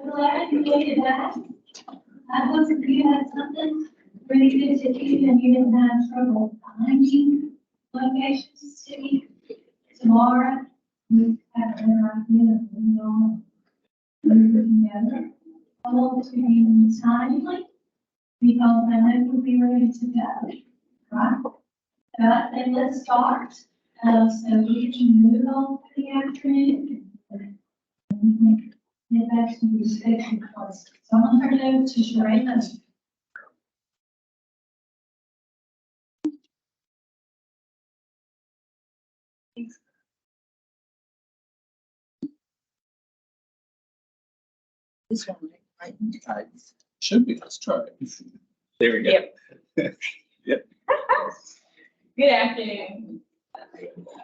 Glad you did that. I wasn't, you had something pretty good to do and you didn't have trouble finding locations to be tomorrow. We have an idea of when y'all moving together. I want to be timely because I know we'll be ready to go, right? But then let's start, so we can move on for the afternoon. And get back to the schedule class. So I'm gonna turn it over to Sharayna. This one, right? Should be, let's try it. There we go. Good afternoon.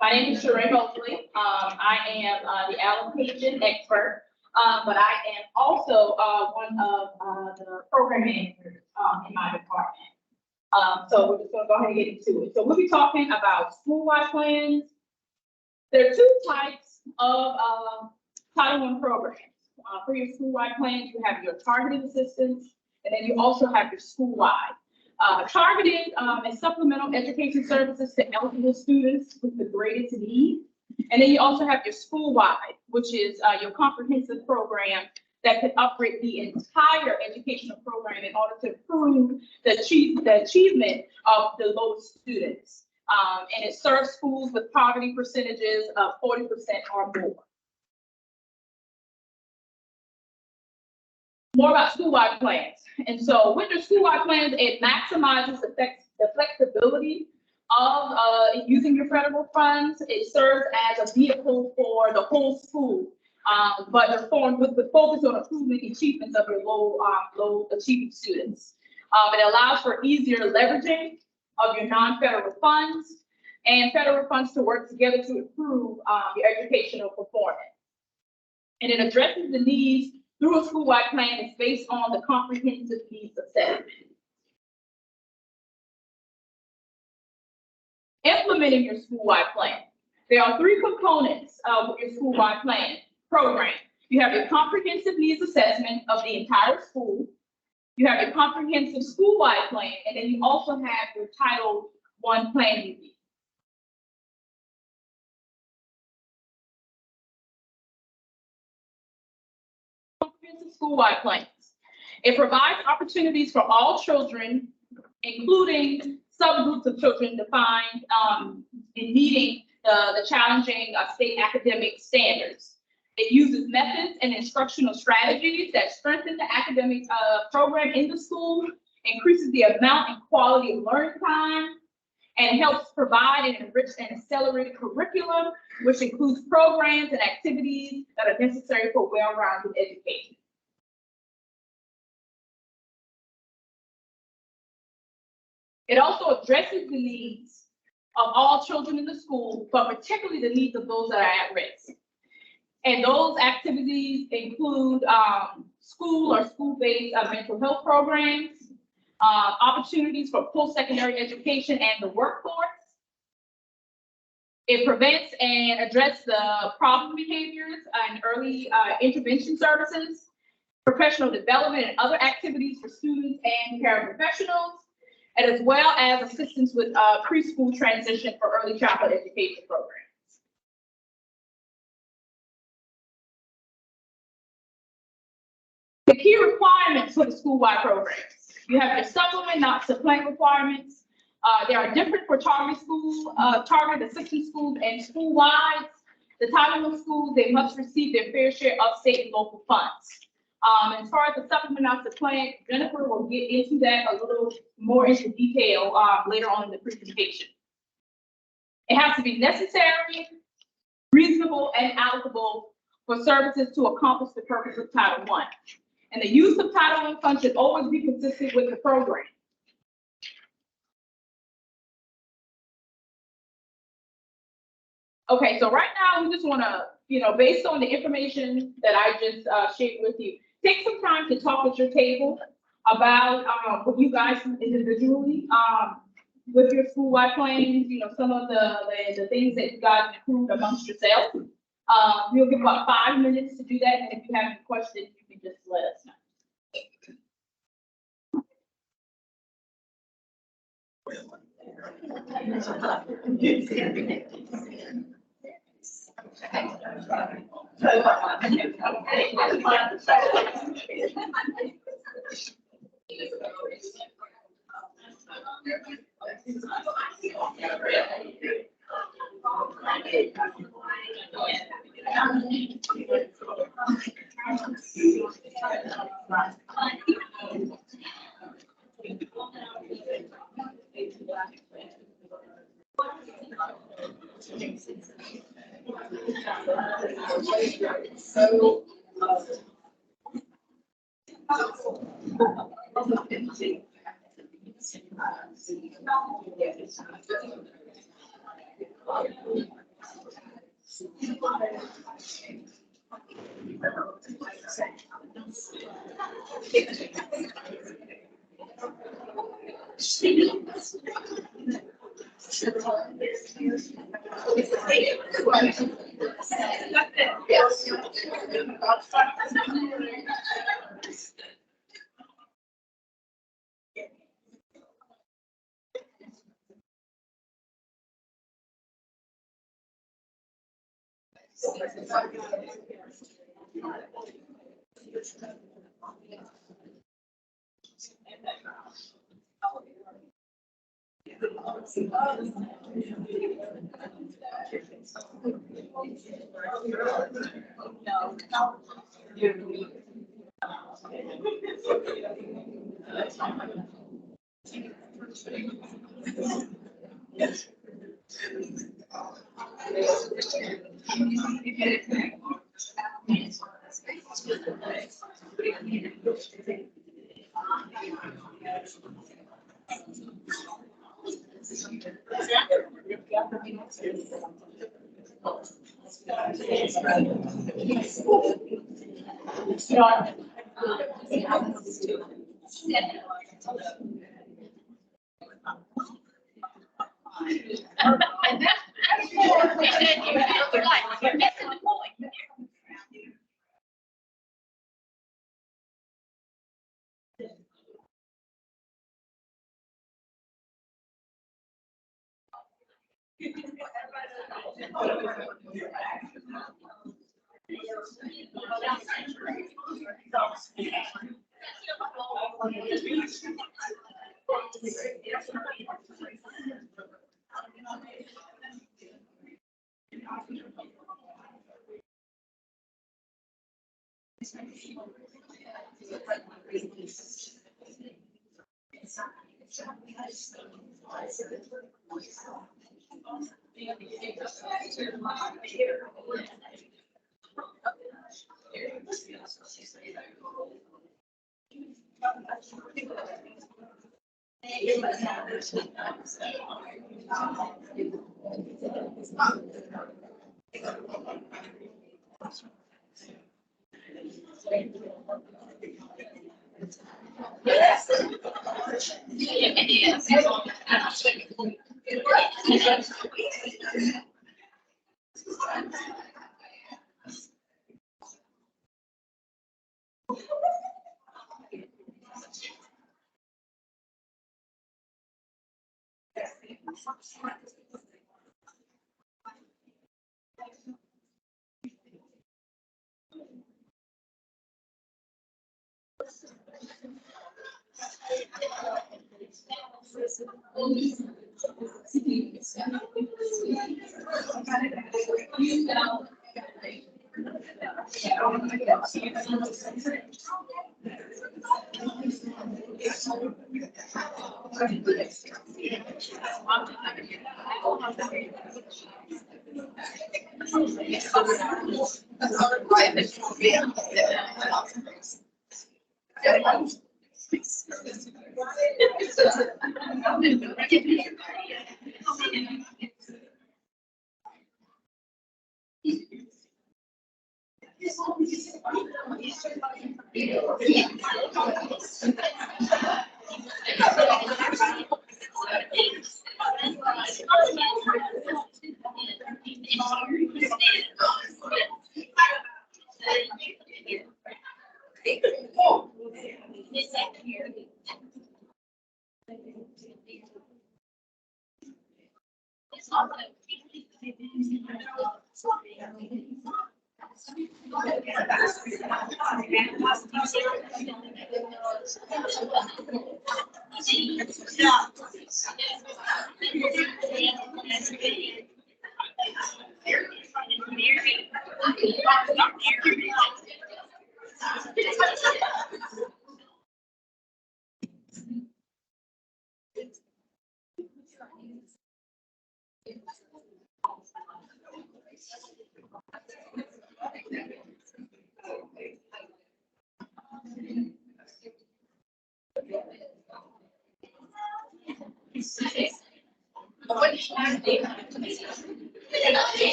My name is Sheree Mosley. I am the allocation expert, but I am also one of the program managers in my department. So we're just going to go ahead and get into it. So we'll be talking about school-wide plans. There are two types of Title I programs. For your school-wide plans, you have your targeted assistance, and then you also have your school-wide. Targeted and supplemental education services to eligible students with the greatest need. And then you also have your school-wide, which is your comprehensive program that could upgrade the entire educational program in order to improve the achievement of the lowest students. And it serves schools with poverty percentages of 40% or more. More about school-wide plans. And so with your school-wide plans, it maximizes the flexibility of using your federal funds. It serves as a vehicle for the whole school, but they're formed with the focus on improving achievements of your low achieving students. It allows for easier leveraging of your non-federal funds and federal funds to work together to improve your educational performance. And it addresses the needs through a school-wide plan is based on the comprehensive needs assessment. Implementing your school-wide plan. There are three components of your school-wide plan program. You have your comprehensive needs assessment of the entire school. You have your comprehensive school-wide plan, and then you also have your Title I plan review. School-wide plans. It provides opportunities for all children, including subgroups of children defined in meeting the challenging state academic standards. It uses methods and instructional strategies that strengthen the academic program in the school, increases the amount and quality of learning time, and helps provide an enriched and accelerated curriculum, which includes programs and activities that are necessary for well-rounded education. It also addresses the needs of all children in the school, but particularly the needs of those that are at risk. And those activities include school or school-based mental health programs, opportunities for post-secondary education and the workforce. It prevents and addresses the problem behaviors and early intervention services, professional development and other activities for students and paraprofessionals, and as well as assistance with preschool transition for early childhood education programs. The key requirements for the school-wide programs. You have your supplement, not supplant requirements. They are different for target schools, target assistance schools, and school-wide. The Title I schools, they must receive their fair share of state and local funds. As far as the supplement, not supplant, Jennifer will get into that a little more into detail later on in the presentation. It has to be necessary, reasonable, and allocable for services to accomplish the purpose of Title I. And the use of Title I funds should always be consistent with the program. Okay, so right now we just want to based on the information that I just shared with you, take some time to talk at your table about what you guys individually, with your school-wide plans, some of the things that you guys approved amongst yourselves. We'll give about 5 minutes to do that, and if you have any questions, you can just let us know. You're missing the point.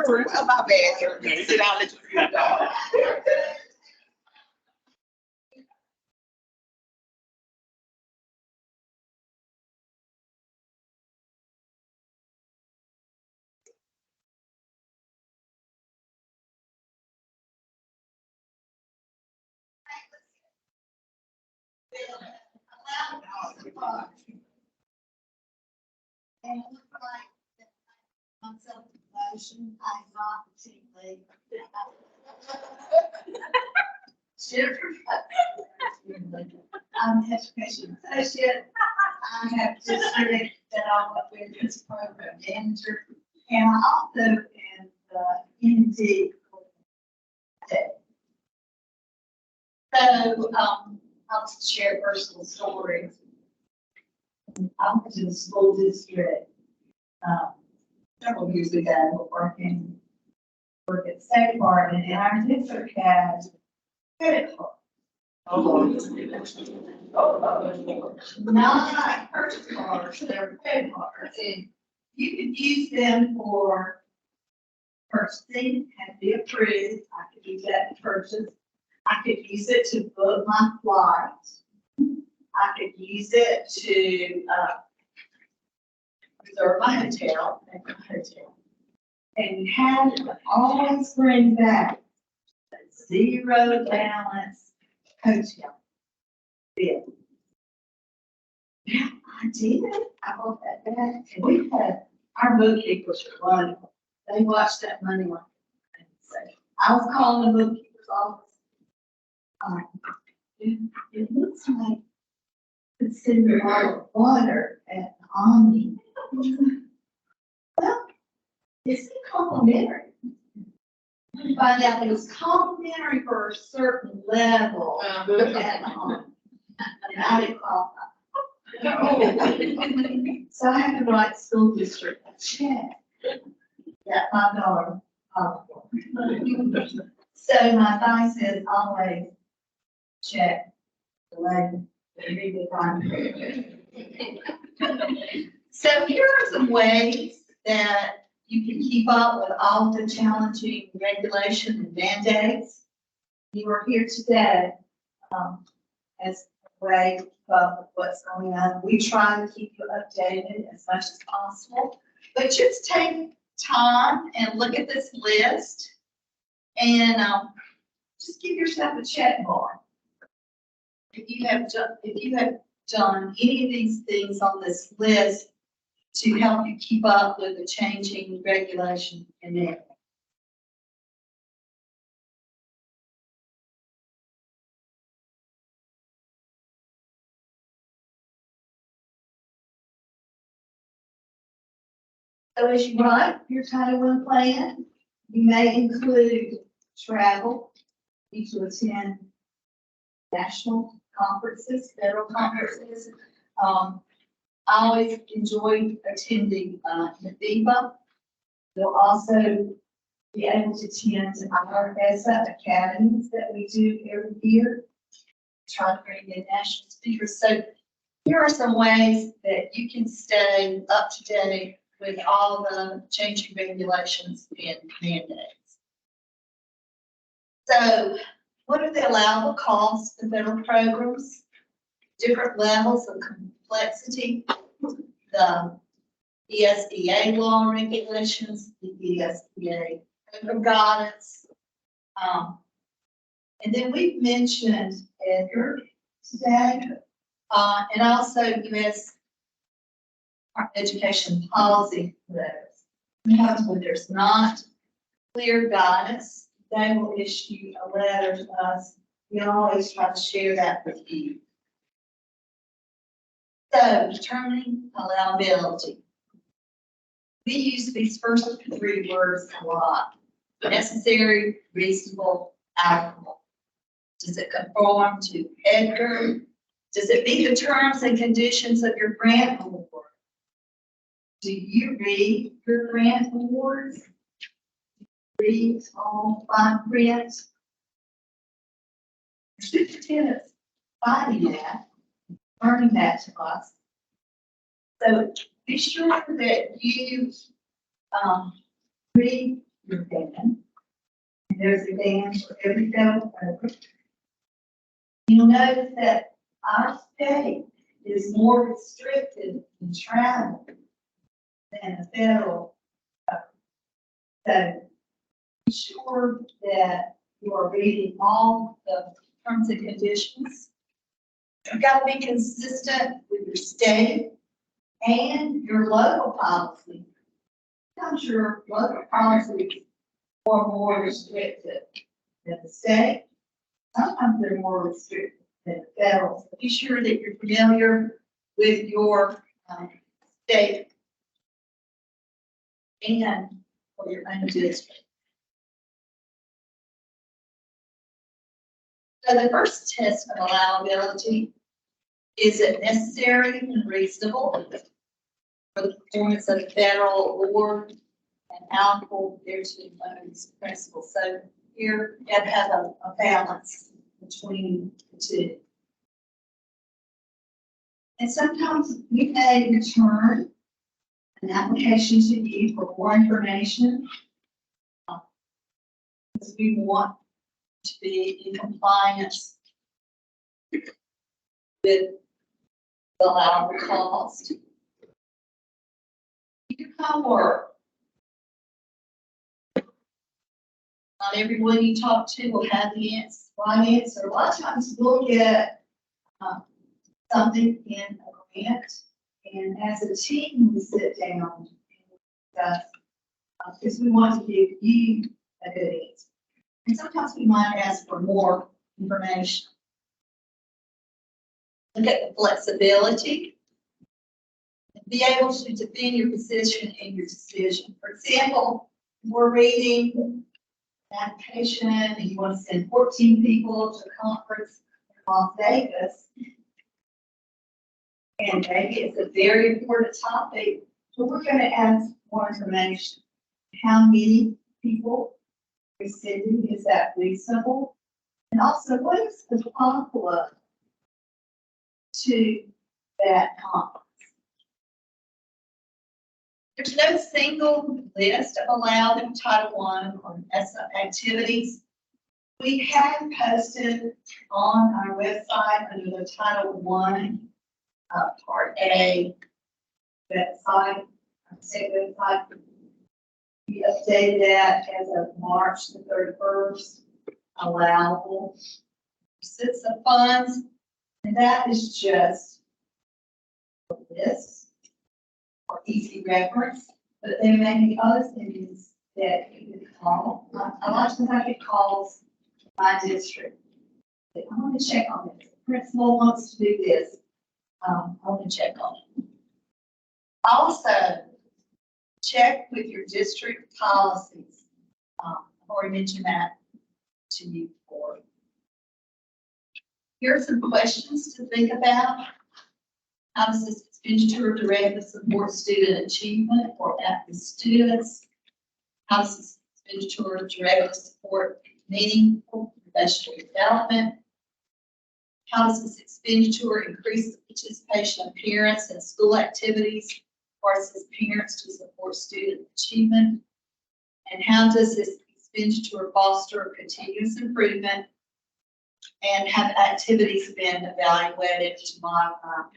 Well, my bad, sir. Sit down, let you. And it looked like on self-promotion, I'm not particularly. I'm an education associate. I have district that I work with as program manager, and I also am the ND. So, I'll share personal stories. I was in the school district, several years ago, working at State Department, and our district has credit cards. Not purchase cards, they're credit cards, and you could use them for purchasing, had to be approved. I could use that to purchase. I could use it to book my flights. I could use it to, reserve my hotel, and you had to always bring back a zero balance hotel bill. Yeah, I did. I bought that back, and we had, our bookkeepers were wonderful. They watched that money line. I was calling the bookkeeper's office. It looks like consider our water at the Omni. Well, it's complimentary. Find out it was complimentary for a certain level at the Omni. And I didn't qualify. So I had to write school district a check. That $5 So my advice is always check the label. So here are some ways that you can keep up with all the challenging regulation and mandates. You are here today, as a way to keep up with what's going on. We try to keep you updated as much as possible, but just take time and look at this list and, just give yourself a check mark. If you have done any of these things on this list to help you keep up with the changing regulation and everything. So as you write your Title I plan, you may include travel, you to attend national conferences, federal conferences. I always enjoy attending NAVIVA. You'll also be able to attend our ESSA academies that we do every year. Try to bring in national speakers. So here are some ways that you can stay up to date with all the changing regulations and mandates. So what are the allowable costs for federal programs? Different levels of complexity, the ESBA law regulations, the ESBA program guidance. And then we've mentioned EDGAR today, and also U.S. education policy letters. Sometimes when there's not clear guidance, they will issue a letter to us. We always try to share that with you. So, determining allowability. We use these first three words a lot. Necessary, reasonable, applicable. Does it conform to EDGAR? Does it meet the terms and conditions of your grant award? Do you read your grant awards? Read all 5 grants? Superintendents finding that, learning that to us. So be sure that you read your band. There's a band for every federal program. You'll notice that our state is more restricted in travel than the federal program. So be sure that you are reading all the terms and conditions. You've got to be consistent with your state and your local policy. Sometimes your local policies are more restrictive than the state. Sometimes they're more restrictive than the federal. So be sure that you're familiar with your state and for your own district. So the first test of allowability, is it necessary and reasonable for the performance of the federal award and applicable thereto under these principles? So here you have to have a balance between the two. And sometimes we may return an application to you for more information because we want to be in compliance with the allowable cost. You can work. Not everyone you talk to will have the answer, right answer. A lot of times we'll get something in a grant, and as a team we sit down and discuss because we want to give you a good answer. And sometimes we might ask for more information. Look at the flexibility. Be able to defend your position in your decision. For example, we're reading an application and you want to send 14 people to a conference in Las Vegas. And maybe it's a very important topic, but we're going to ask more information. How many people are sending? Is that reasonable? And also, what is the follow-up to that conference? There's no single list of allowed in Title I or ESSA activities. We have posted on our website under the Title I, Part A website, website. We updated that as of March the 31st, allowable uses of funds, and that is just this for easy reference. But there may be other things that you can call. A lot of times I get calls from my district. I want to check on this. The principal wants to do this. I want to check on it. Also, check with your district policies. I've already mentioned that to you before. Here are some questions to think about. How does this expenditure directly support student achievement or at-risk students? How does this expenditure directly support meaningful professional development? How does this expenditure increase the participation of parents in school activities or assist parents to support student achievement? And how does this expenditure foster continuous improvement? And have activities been evaluated to modify?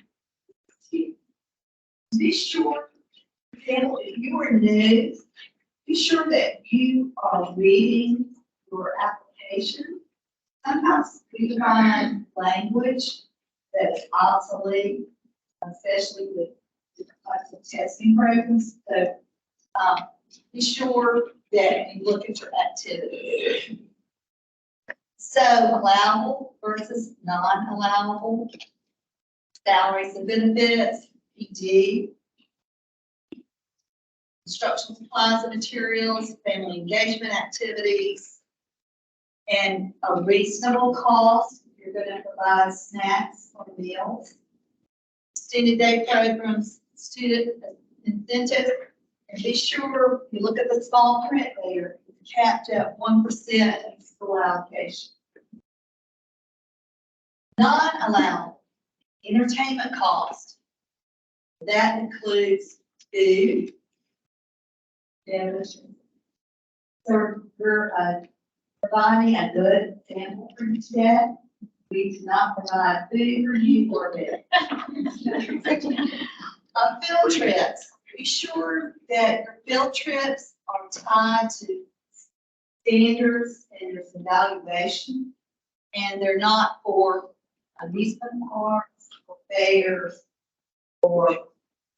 Be sure, for example, if you are new, be sure that you are reading your application. Sometimes we find language that is obsolete, especially with different types of testing programs. So be sure that you look at your activity. So allowable versus non-allowable, salaries and benefits, PD, instructional supplies and materials, family engagement activities, and a reasonable cost. You're going to provide snacks or meals, extended day programs, student incentives, and be sure you look at the small print there. It's capped at 1% of school allocation. Non-allowable entertainment cost. That includes food, beverages. So we're providing a good example for you today. We do not provide food for you or bed. Field trips. Be sure that your field trips are tied to standards and there's evaluation, and they're not for amusement parks or fairs or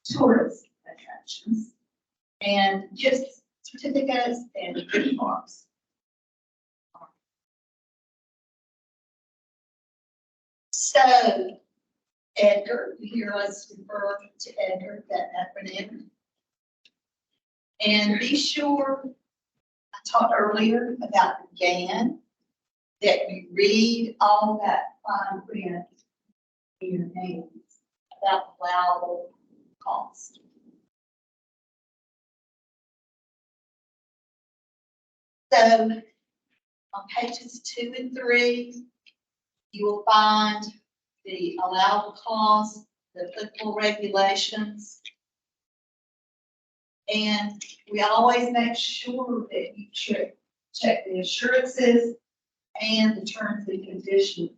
tourist attractions, and just certificates and gift cards. So, EDGAR, you hear us refer to EDGAR, that acronym. And be sure, I talked earlier about the GAN, that you read all that fine print in your hands about allowable cost. So on pages 2 and 3, you will find the allowable cost, the applicable regulations, and we always make sure that you check the assurances and the terms and conditions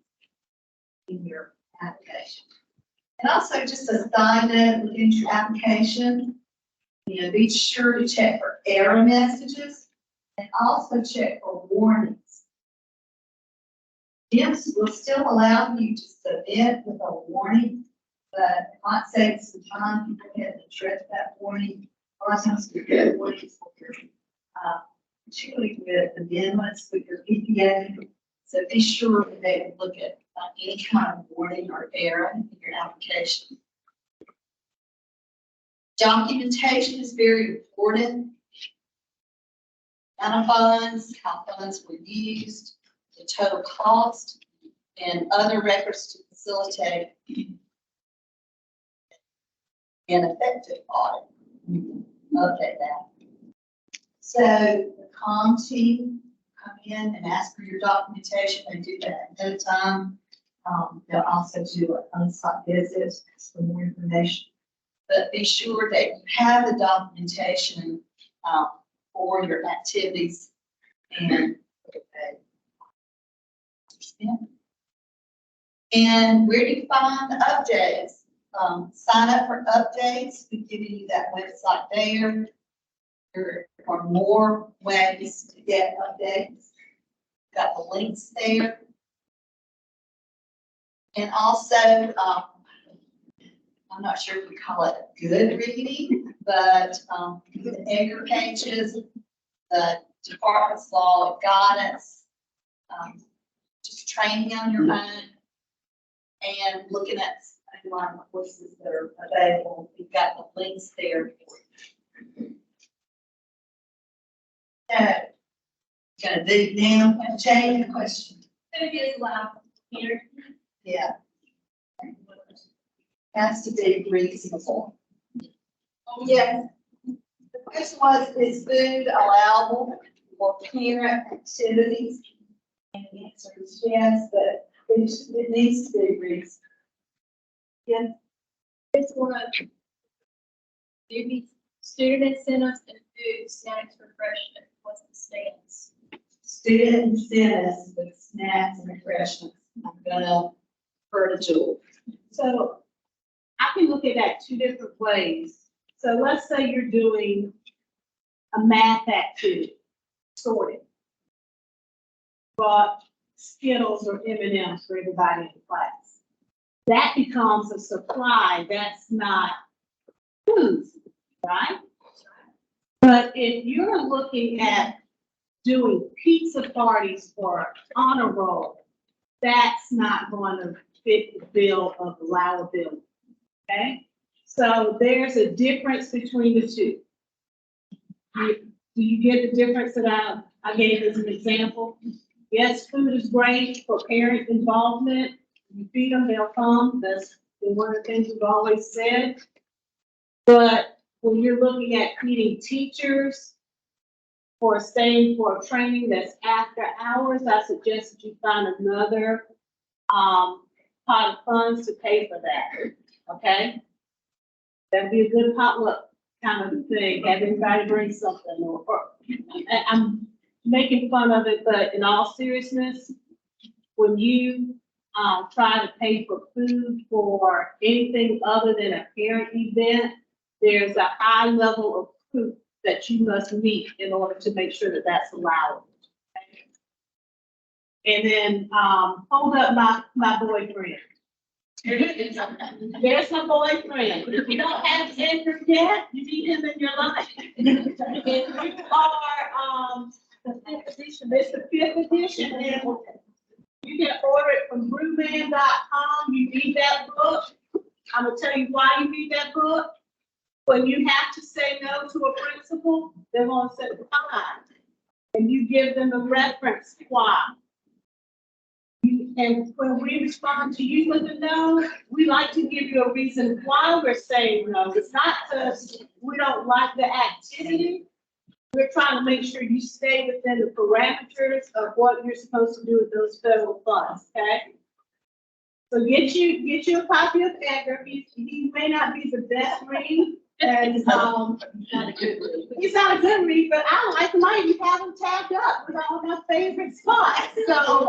in your application. And also just a side note, look into your application, be sure to check for error messages and also check for warnings. GIMS will still allow you to submit with a warning, but it might save some time to go ahead and address that warning. A lot of times we get warnings for your, particularly with amendments with your PPA. So be sure that they look at any kind of warning or error in your application. Documentation is very important. Amount of funds, how funds were used, the total cost, and other records to facilitate an effective audit. Okay, that. So the COM team come in and ask for your documentation. They do that ahead of time. They'll also do an on-site visit for more information. but be sure that you have the documentation, for your activities and. And where do you find the updates? Sign up for updates. We've given you that website there. There are more ways to get updates. Got the links there. And also, I'm not sure if we call it good reading, but the Edgar pages, the Department's Law Guidance, just training on your own, and looking at online courses that are available. We've got the links there. Gonna dig down, Jane, a question. It is loud here. Yeah. Has to be reasonable. Yes. The question was, is food allowable for parent activities? And the answer is yes, but it needs to be reasonable. Yes. This one, student incentives and food, snacks, refreshment, what's the stance? Student incentives with snacks and refreshments. I'm gonna refer to Jewel. So I can look at that two different ways. So let's say you're doing a math activity, sorting. But Skittles or M&Ms for everybody in the class. That becomes a supply, that's not food, right? But if you're looking at doing pizza parties for honor roll, that's not going to fit the bill of allowability, okay? So there's a difference between the two. Do you get the difference that I gave as an example? Yes, food is great for parent involvement. You feed them, they'll come. That's been one of the things we've always said. But when you're looking at feeding teachers or staying for a training that's after hours, I suggest that you find another pot of funds to pay for that, okay? That'd be a good potluck kind of thing, have everybody bring something, or I'm making fun of it, but in all seriousness, when you try to pay for food for anything other than a parent event, there's a high level of proof that you must meet in order to make sure that that's allowed. And then, hold up my boyfriend. There's my boyfriend. If you don't have Edgar yet, you need him in your life. If you are, the fifth edition, it's the fifth edition, and you can order it from brewman.com. You read that book. I'm gonna tell you why you read that book. When you have to say no to a principal, they're gonna say why, and you give them a reference why. And when we respond to you with a no, we like to give you a reason why we're saying no. It's not because we don't like the activity. We're trying to make sure you stay within the parameters of what you're supposed to do with those federal funds, okay? So get you a copy of Edgar. He may not be the best read, and he's not a good read, but I like mine. You have them tagged up with all my favorite spots. So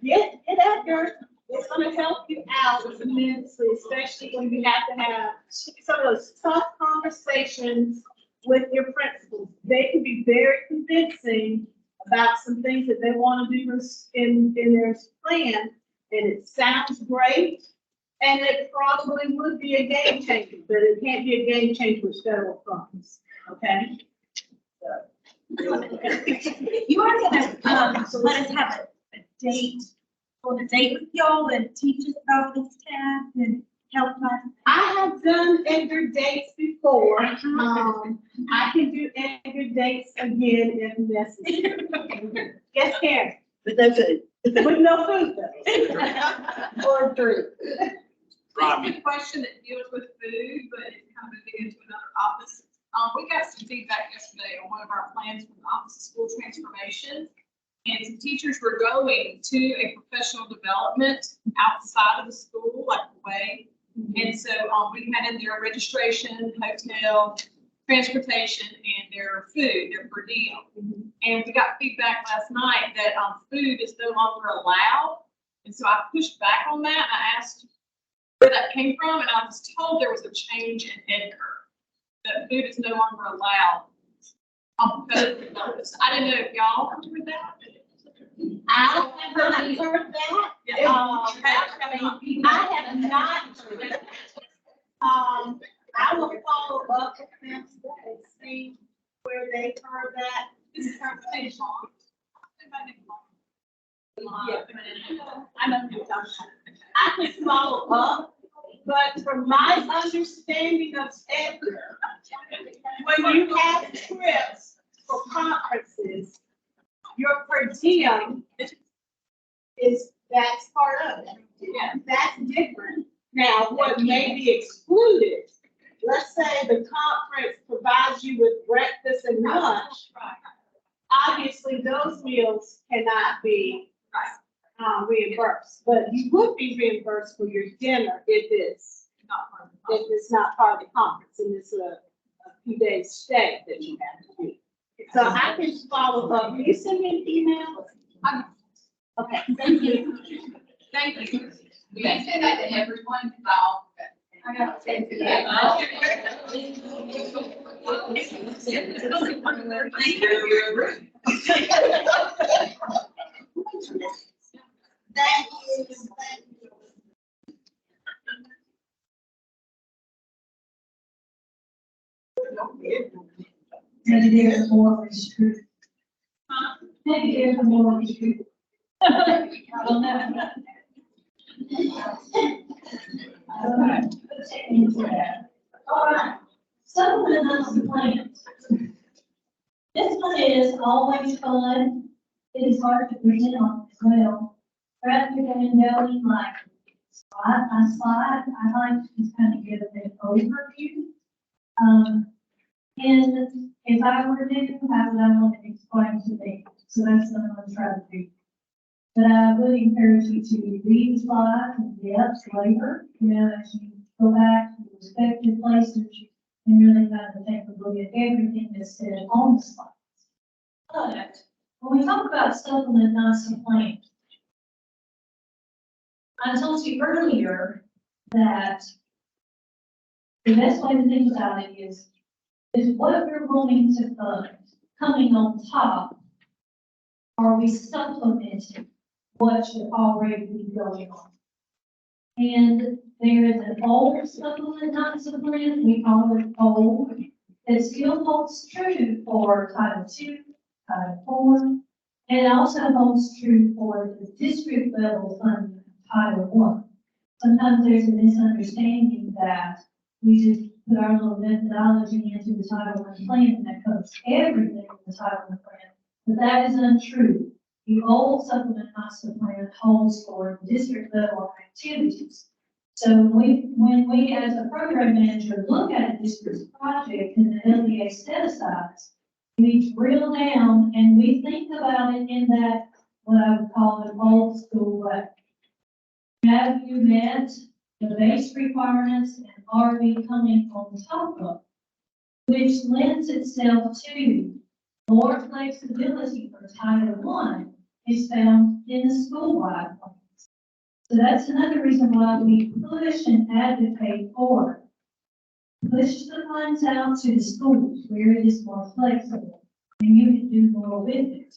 get Edgar. It's going to help you out immensely, especially when you have to have some of those tough conversations with your principals. They can be very convincing about some things that they want to do in their plan, and it sounds great, and it probably would be a game changer, but it can't be a game changer with federal funds, okay? You are gonna, let us have a date, for the date with y'all and teach us about this tab and help us. I have done Edgar dates before. I can do Edgar dates again if necessary. Yes, Karen? With no food. With no food though. Or drink. A question that deals with food, but it's kind of moving into another office. We got some feedback yesterday on one of our plans from the Office of School Transformation. And some teachers were going to a professional development outside of the school, like away And so, we had in their registration, hotel, transportation, and their food, their per diem. And we got feedback last night that, food is no longer allowed. And so I pushed back on that. I asked where that came from, and I was told there was a change in Edgar, that food is no longer allowed. I didn't know if y'all heard that. I have not heard that. Yeah. I have not heard that. I will follow up with them and see where they heard that. This is conversation. Yeah. I know you're talking about. I can follow up, but from my understanding of Edgar, when you have trips for conferences, your per diem that's part of it. Yeah. That's different. Now, what may be excluded, let's say the conference provides you with breakfast and lunch. Obviously, those meals cannot be reimbursed, but you would be reimbursed for your dinner if it's not part of the conference and it's a few days stay that you have to do. So I can follow up. Will you send me an email? Okay, thank you. Thank you. We can say that to everyone, I gotta say to that. Thank you. Maybe there's more restricted. Maybe there's more restricted. I don't know. All right, so the monthly plans. This one is always fun. It is hard to present on as well. Rather than going like slide by slide, I like to just kind of give an overview. And if I were to do, how would I want to explain to me? So that's what I'm going to try to do. But I would encourage you to read the slides and depth later, as you go back to the respective places and really kind of take a look at everything that's said on the slides. But when we talk about supplement, not supplant, I told you earlier that the best way to think about it is what we're wanting to fund coming on top. Are we supplementing what should already be going on? And there is an old supplement, not supplement, we call it old, that still holds true for Title II, Title IV, and it also holds true for the district level funding, Title I. Sometimes there's a misunderstanding that we just put our little methodology into the Title I plan and that covers everything in the Title I plan, but that is untrue. The old supplement master plan holds for district level activities. So when we as a program manager look at a district's project and the LDA set asides, we drill down and we think about it in that, what I would call an old school way. Have you met the base requirements and are we coming on top of, which lends itself to more flexibility for Title I is found in the school-wide plans. So that's another reason why we push and advocate for push the funds out to the schools where it is more flexible and you can do more with it.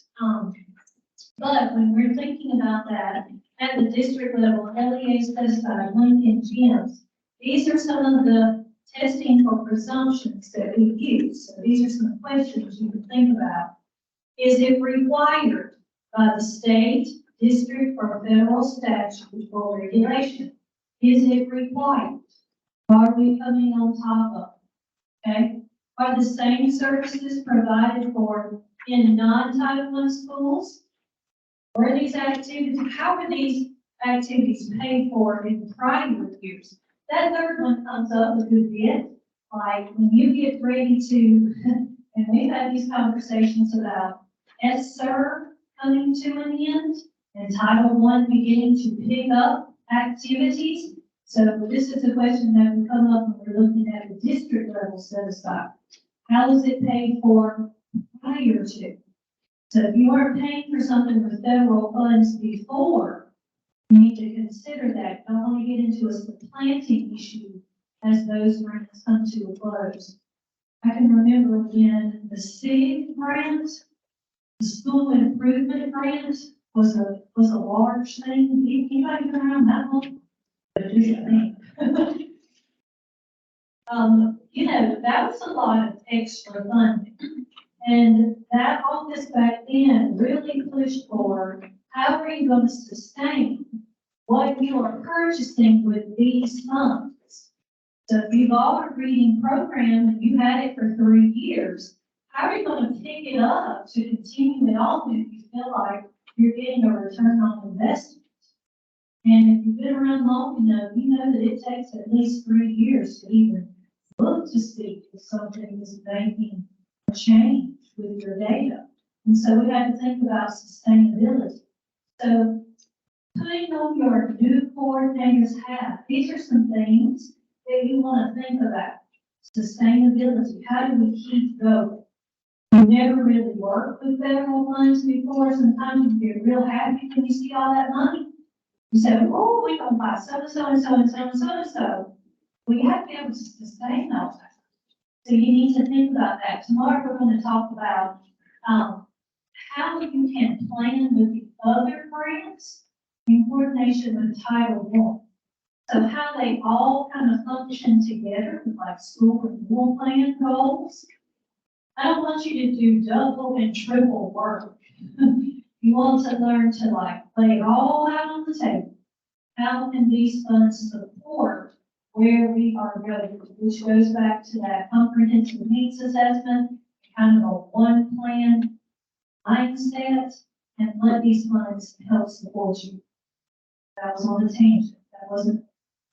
But when we're thinking about that at the district level, LEA specified Lincoln gyms, these are some of the testing for presumptions that we use. So these are some questions you can think about. Is it required by the state, district, or federal statute or regulation? Is it required? Are we coming on top of it? Okay. Are the same services provided for in non-Title I schools? Or are these activities, how are these activities paid for in prior years? That third one comes up a good bit. Like when you get ready to, and we've had these conversations about ESSER coming to an end and Title I beginning to pick up activities. So this is a question that will come up when we're looking at the district level set aside. How is it paid for prior to? So if you weren't paying for something with federal funds before, you need to consider that. Don't want to get into a supplanting issue as those grants come to a close. I can remember when the SIG grant, the school improvement grant was a large thing. Anybody been around that long? But it is a thing. You know, that was a lot of extra funding. And that office back then really pushed for, how are you going to sustain what you are purchasing with these funds? So if you bought a reading program and you had it for 3 years, how are you going to pick it up to continue it on if you feel like you're getting a return on investment? And if you've been around long enough, you know that it takes at least 3 years to even look to see if something is making a change with your data. And so we had to think about sustainability. So putting on your new coordinator's hat, these are some things that you want to think about. Sustainability, how do we keep going? You never really worked with federal funds before. Sometimes you get real happy when you see all that money. You say, oh, we're going to buy so-and-so and so-and-so and so-and-so. Well, you have to be able to sustain all that. So you need to think about that. Tomorrow we're going to talk about how you can plan with the other grants in coordination with Title I. So how they all kind of function together, like school renewal plan goals. I don't want you to do double and triple work. You want to learn to like lay it all out on the table. How can these funds support where we are going, which goes back to that comprehensive needs assessment, kind of a one plan mindset, and let these funds help support you. That was on a tangent. That wasn't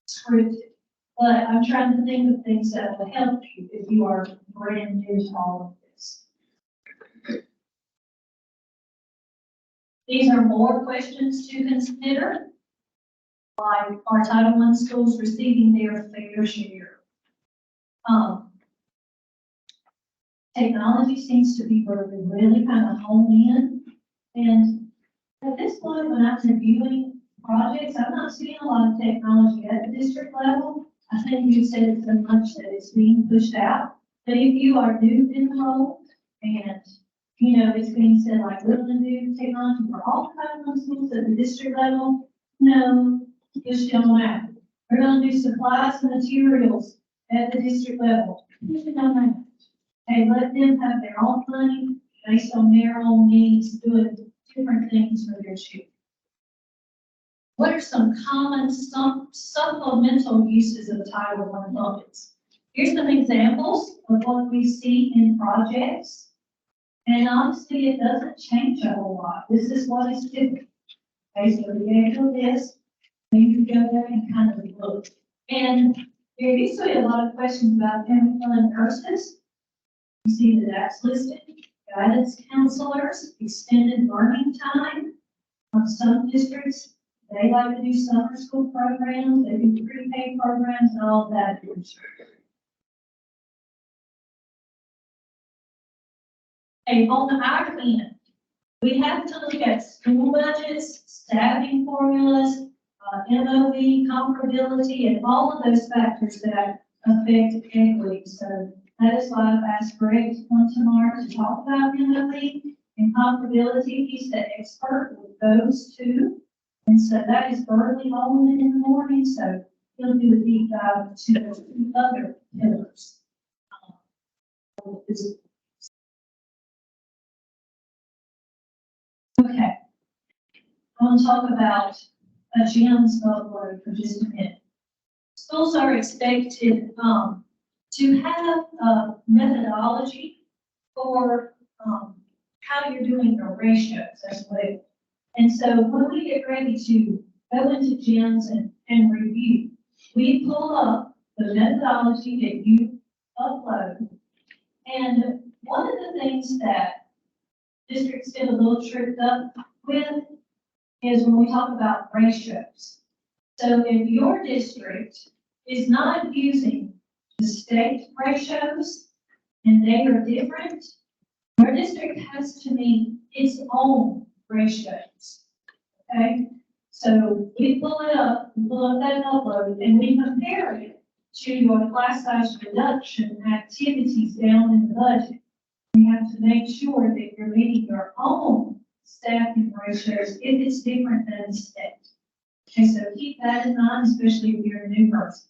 scripted. But I'm trying to think of things that will help you if you are brand new to all of this. These are more questions to consider. Like, are Title I schools receiving their fair share? Technology seems to be where we really kind of hone in. And at this point, when I'm reviewing projects, I'm not seeing a lot of technology at the district level. I think you said it so much that it's being pushed out. But if you are new in the role and, you know, it's being said like, we're going to do technology for all Title I schools at the district level, no, just don't matter. We're going to do supplies and materials at the district level. Just don't matter. Hey, let them have their own money based on their own needs, doing different things for their children. What are some common supplemental uses of Title I funds? Here's some examples of what we see in projects. And honestly, it doesn't change a whole lot. This is what is typical. Okay, so we go this, then you go there and kind of look. And there used to be a lot of questions about family fund nurses. You see that that's listed. Guidance counselors, extended learning time. Some districts, they like to do summer school programs, they do pre-K programs and all of that. Okay, on our end, we have to look at school budgets, staffing formulas, MOE, comparability, and all of those factors that affect equity. So that is why I've asked Greg to come tomorrow to talk about MOE and comparability. He's the expert with those two. And so that is Burley Bowman in the morning. So he'll do a deep dive to those two other pillars. Okay. I want to talk about a GEMS upload for just a minute. Schools are expected to have a methodology for how you're doing your ratios as well. And so when we get ready to go into GEMS and review, we pull up the methodology that you upload. And one of the things that districts get a little tripped up with is when we talk about ratios. So if your district is not using the state ratios and they are different, your district has to meet its own ratios. Okay? So we pull it up, we pull up that upload, and we compare it to your class size reduction activities down in the budget. We have to make sure that you're meeting your own staffing ratios if it's different than the state. Okay, so keep that in mind, especially if you're a new person.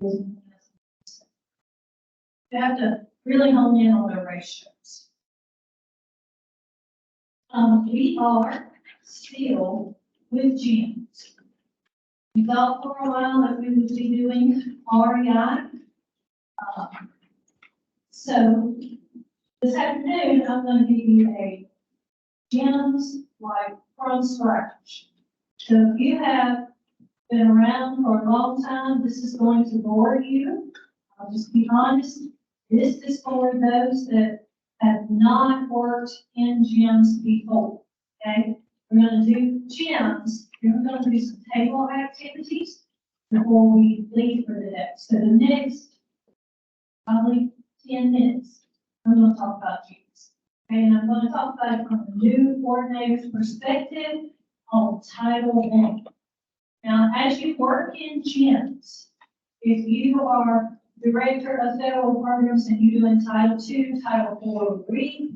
You have to really hone in on the ratios. We are still with gyms. We thought for a while that we would be doing REI. So this afternoon, I'm going to give you a gyms like from scratch. So if you have been around for a long time, this is going to bore you. I'll just be honest. This is for those that have not worked in gyms before. Okay, we're going to do gyms. We're going to do some table activities before we leave for the day. So the next probably 10 minutes, I'm going to talk about gyms. Okay, and I'm going to talk about it from the new coordinator's perspective on Title I. Now, as you work in gyms, if you are director of federal programs and you do in Title II, Title IV, read,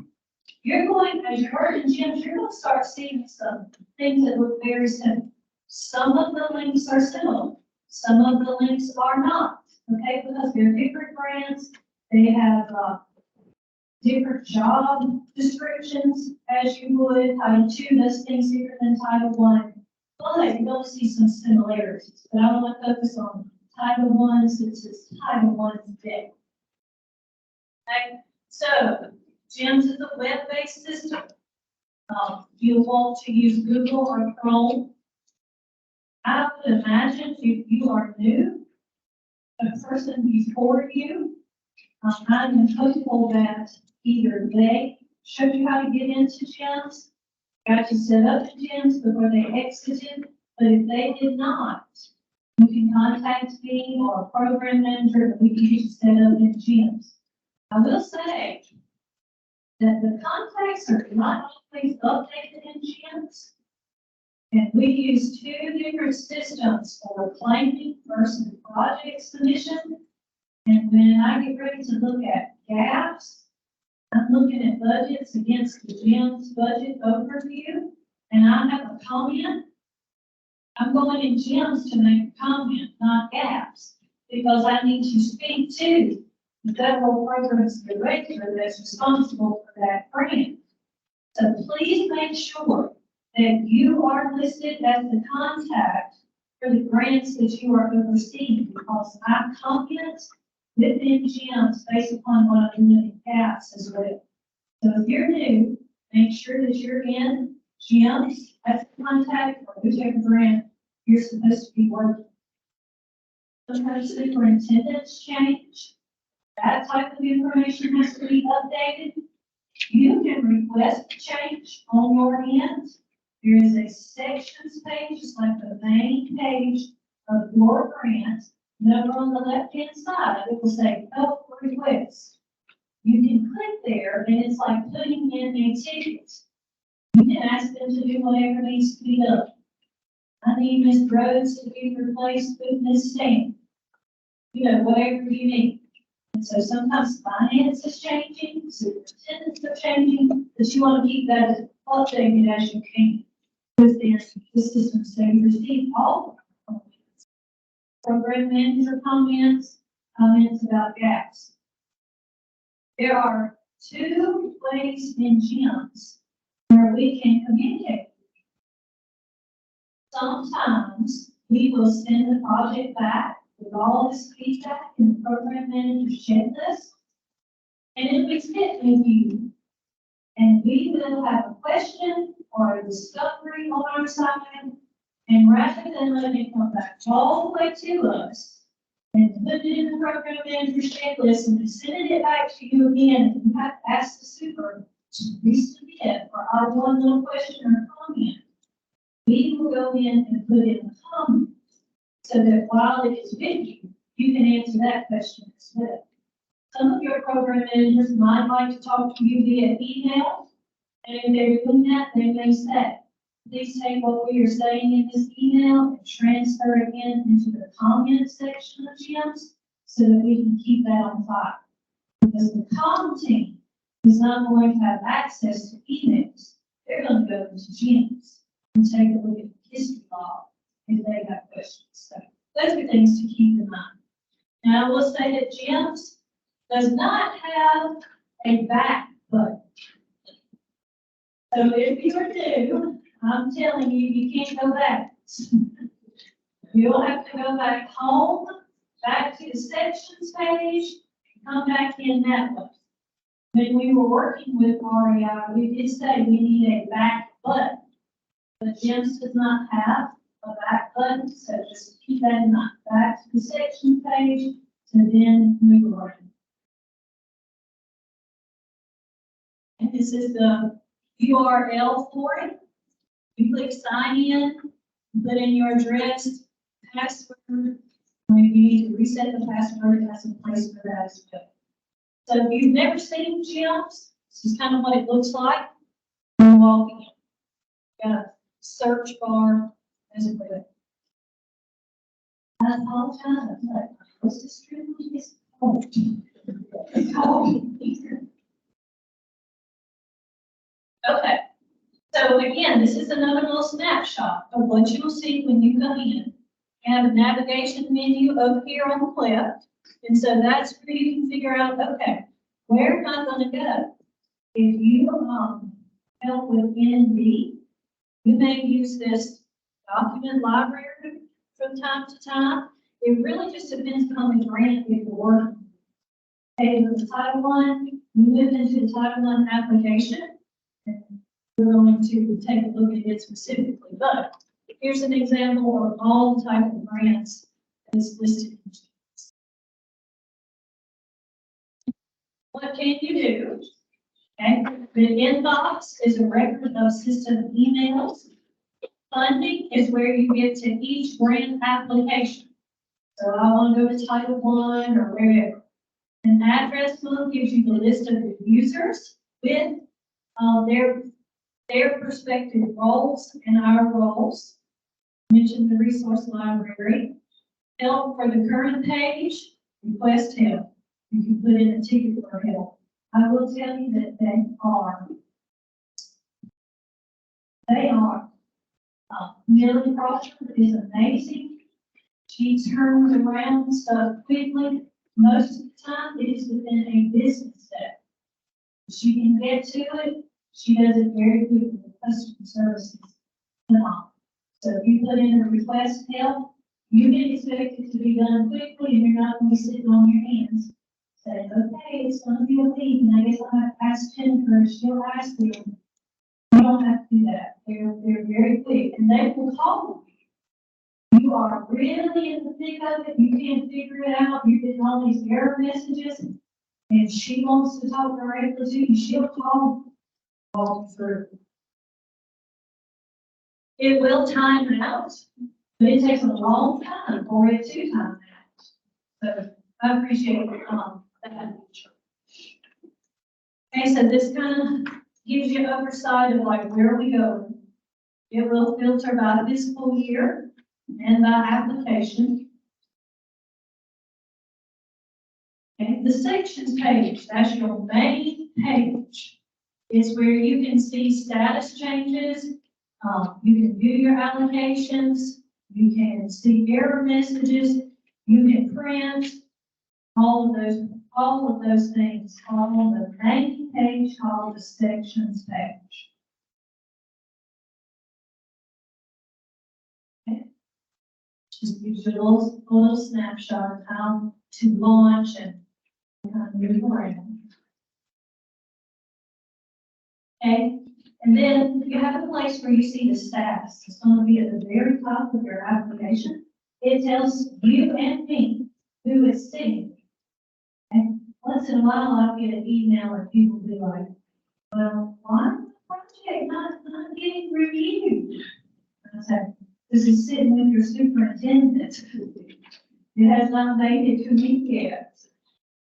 you're going, as you work in gyms, you're going to start seeing some things that look very similar. Some of the links are similar. Some of the links are not, okay, because they're different brands. They have different job descriptions, as you would. Title II does things different than Title I. But you're going to see some similarities. But I want to focus on Title I since it's Title I's day. Okay, so gyms is a web-based system. You'll want to use Google or Chrome. I would imagine if you are new, a person before you, I'm hopeful that either they showed you how to get into gyms, got you set up in gyms before they exited, but if they did not, you can contact me or a program manager that we can get you set up in gyms. I will say that the contacts are not always updated in gyms. And we use two different systems for claiming versus project submission. And when I get ready to look at gaps, I'm looking at budgets against the gym's budget overview, and I have a comment. I'm going in gyms to make a comment, not gaps, because I need to speak to the federal programs director that's responsible for that grant. So please make sure that you are listed as the contact for the grants that you are overseeing, because I comment within gyms based upon what I'm doing in gaps as well. So if you're new, make sure that you're in gyms as the contact or whichever grant you're supposed to be working. Sometimes superintendents change. That type of information has to be updated. You can request a change on your end. There is a sections page, just like the main page of your grant. And over on the left-hand side, it will say help request. You can click there, and it's like putting in a ticket. You can ask them to do whatever needs to be done. I need Ms. Rhodes to be replaced with Ms. Stan. You know, whatever you need. And so sometimes finance is changing, superintendents are changing, but you want to keep that as updated as you can within the system. So you receive all the comments. Program manager comments, comments about gaps. There are two ways in gyms where we can communicate. Sometimes we will send the project back with all this feedback in the program manager's checklist, and it will sit with you. And we will have a question or a discovery on our side, and rather than letting it come back all the way to us and put it in the program manager's checklist and sending it back to you again, and you have to ask the super to resubmit for our one little question or comment. we will go in and put in a comment so that while it is with you, you can answer that question as well. Some of your program managers might like to talk to you via email, and if they're doing that, they may say, please take what we are saying in this email and transfer it into the comment section of GIMS so that we can keep that on file. Because the comm team is not going to have access to emails. They're going to go into GIMS and take a look at the history log if they have questions. So those are things to keep in mind. Now, I will say that GIMS does not have a back button. So if you are new, I'm telling you, you can't go back. You'll have to go back home, back to the sections page, and come back in that way. When we were working with REI, we did say we need a back button. But GIMS does not have a back button, so just keep that in mind. Back to the section page, to then move around. And this is the URL for it. You click sign in, put in your address, password. When you need to reset the password, it has a place for that as well. So if you've never seen GIMS, this is kind of what it looks like. You're walking in. Got a search bar as well. I apologize. What's the stream? It's cold. It's cold. Okay. So again, this is another little snapshot of what you will see when you come in. You have a navigation menu over here on the left. And so that's where you can figure out, okay, where am I going to go? If you help with NNB, you may use this document library from time to time. It really just depends on the grant that you're working. Okay, with the Title I, you move into the Title I application. And we're going to take a look at it specifically. But here's an example of all the type of grants that's listed. What can you do? Okay, the inbox is a record of system emails. Funding is where you get to each grant application. So I want to go to Title I or wherever. An address book gives you the list of the users with their respective roles and our roles. Mention the resource library. Help for the current page, request help. You can put in a ticket for help. I will tell you that they are, Millie Proctor is amazing. She turns around stuff quickly. Most of the time, it is within a business day. She can get to it. She does it very quickly with customer services. So if you put in a request help, you can expect it to be done quickly and you're not going to be sitting on your hands. Say, okay, it's going to be a week, and I guess I'll have to ask Jennifer, she'll ask them. You don't have to do that. They're very quick, and they will call you. You are really in the thick of it, you can't figure it out, you're getting all these error messages, and she wants to talk directly to you, she'll call through. It will time out, but it takes a long time for it to time out. So I appreciate that. Okay, so this kind of gives you oversight of like where we go. It will filter by fiscal year and by application. Okay, the sections page, that's your main page. It's where you can see status changes. You can view your allocations. You can see error messages. You can print all of those things on the main page called the sections page. Okay. Just gives you a little snapshot of how to launch and kind of move around. Okay, and then you have a place where you see the status. It's going to be at the very top of your application. It tells you and me who is sitting. And once in a while, I'll get an email and people be like, well, why is the project not getting reviewed? I said, this is sitting with your superintendent. It has not made it to me yet.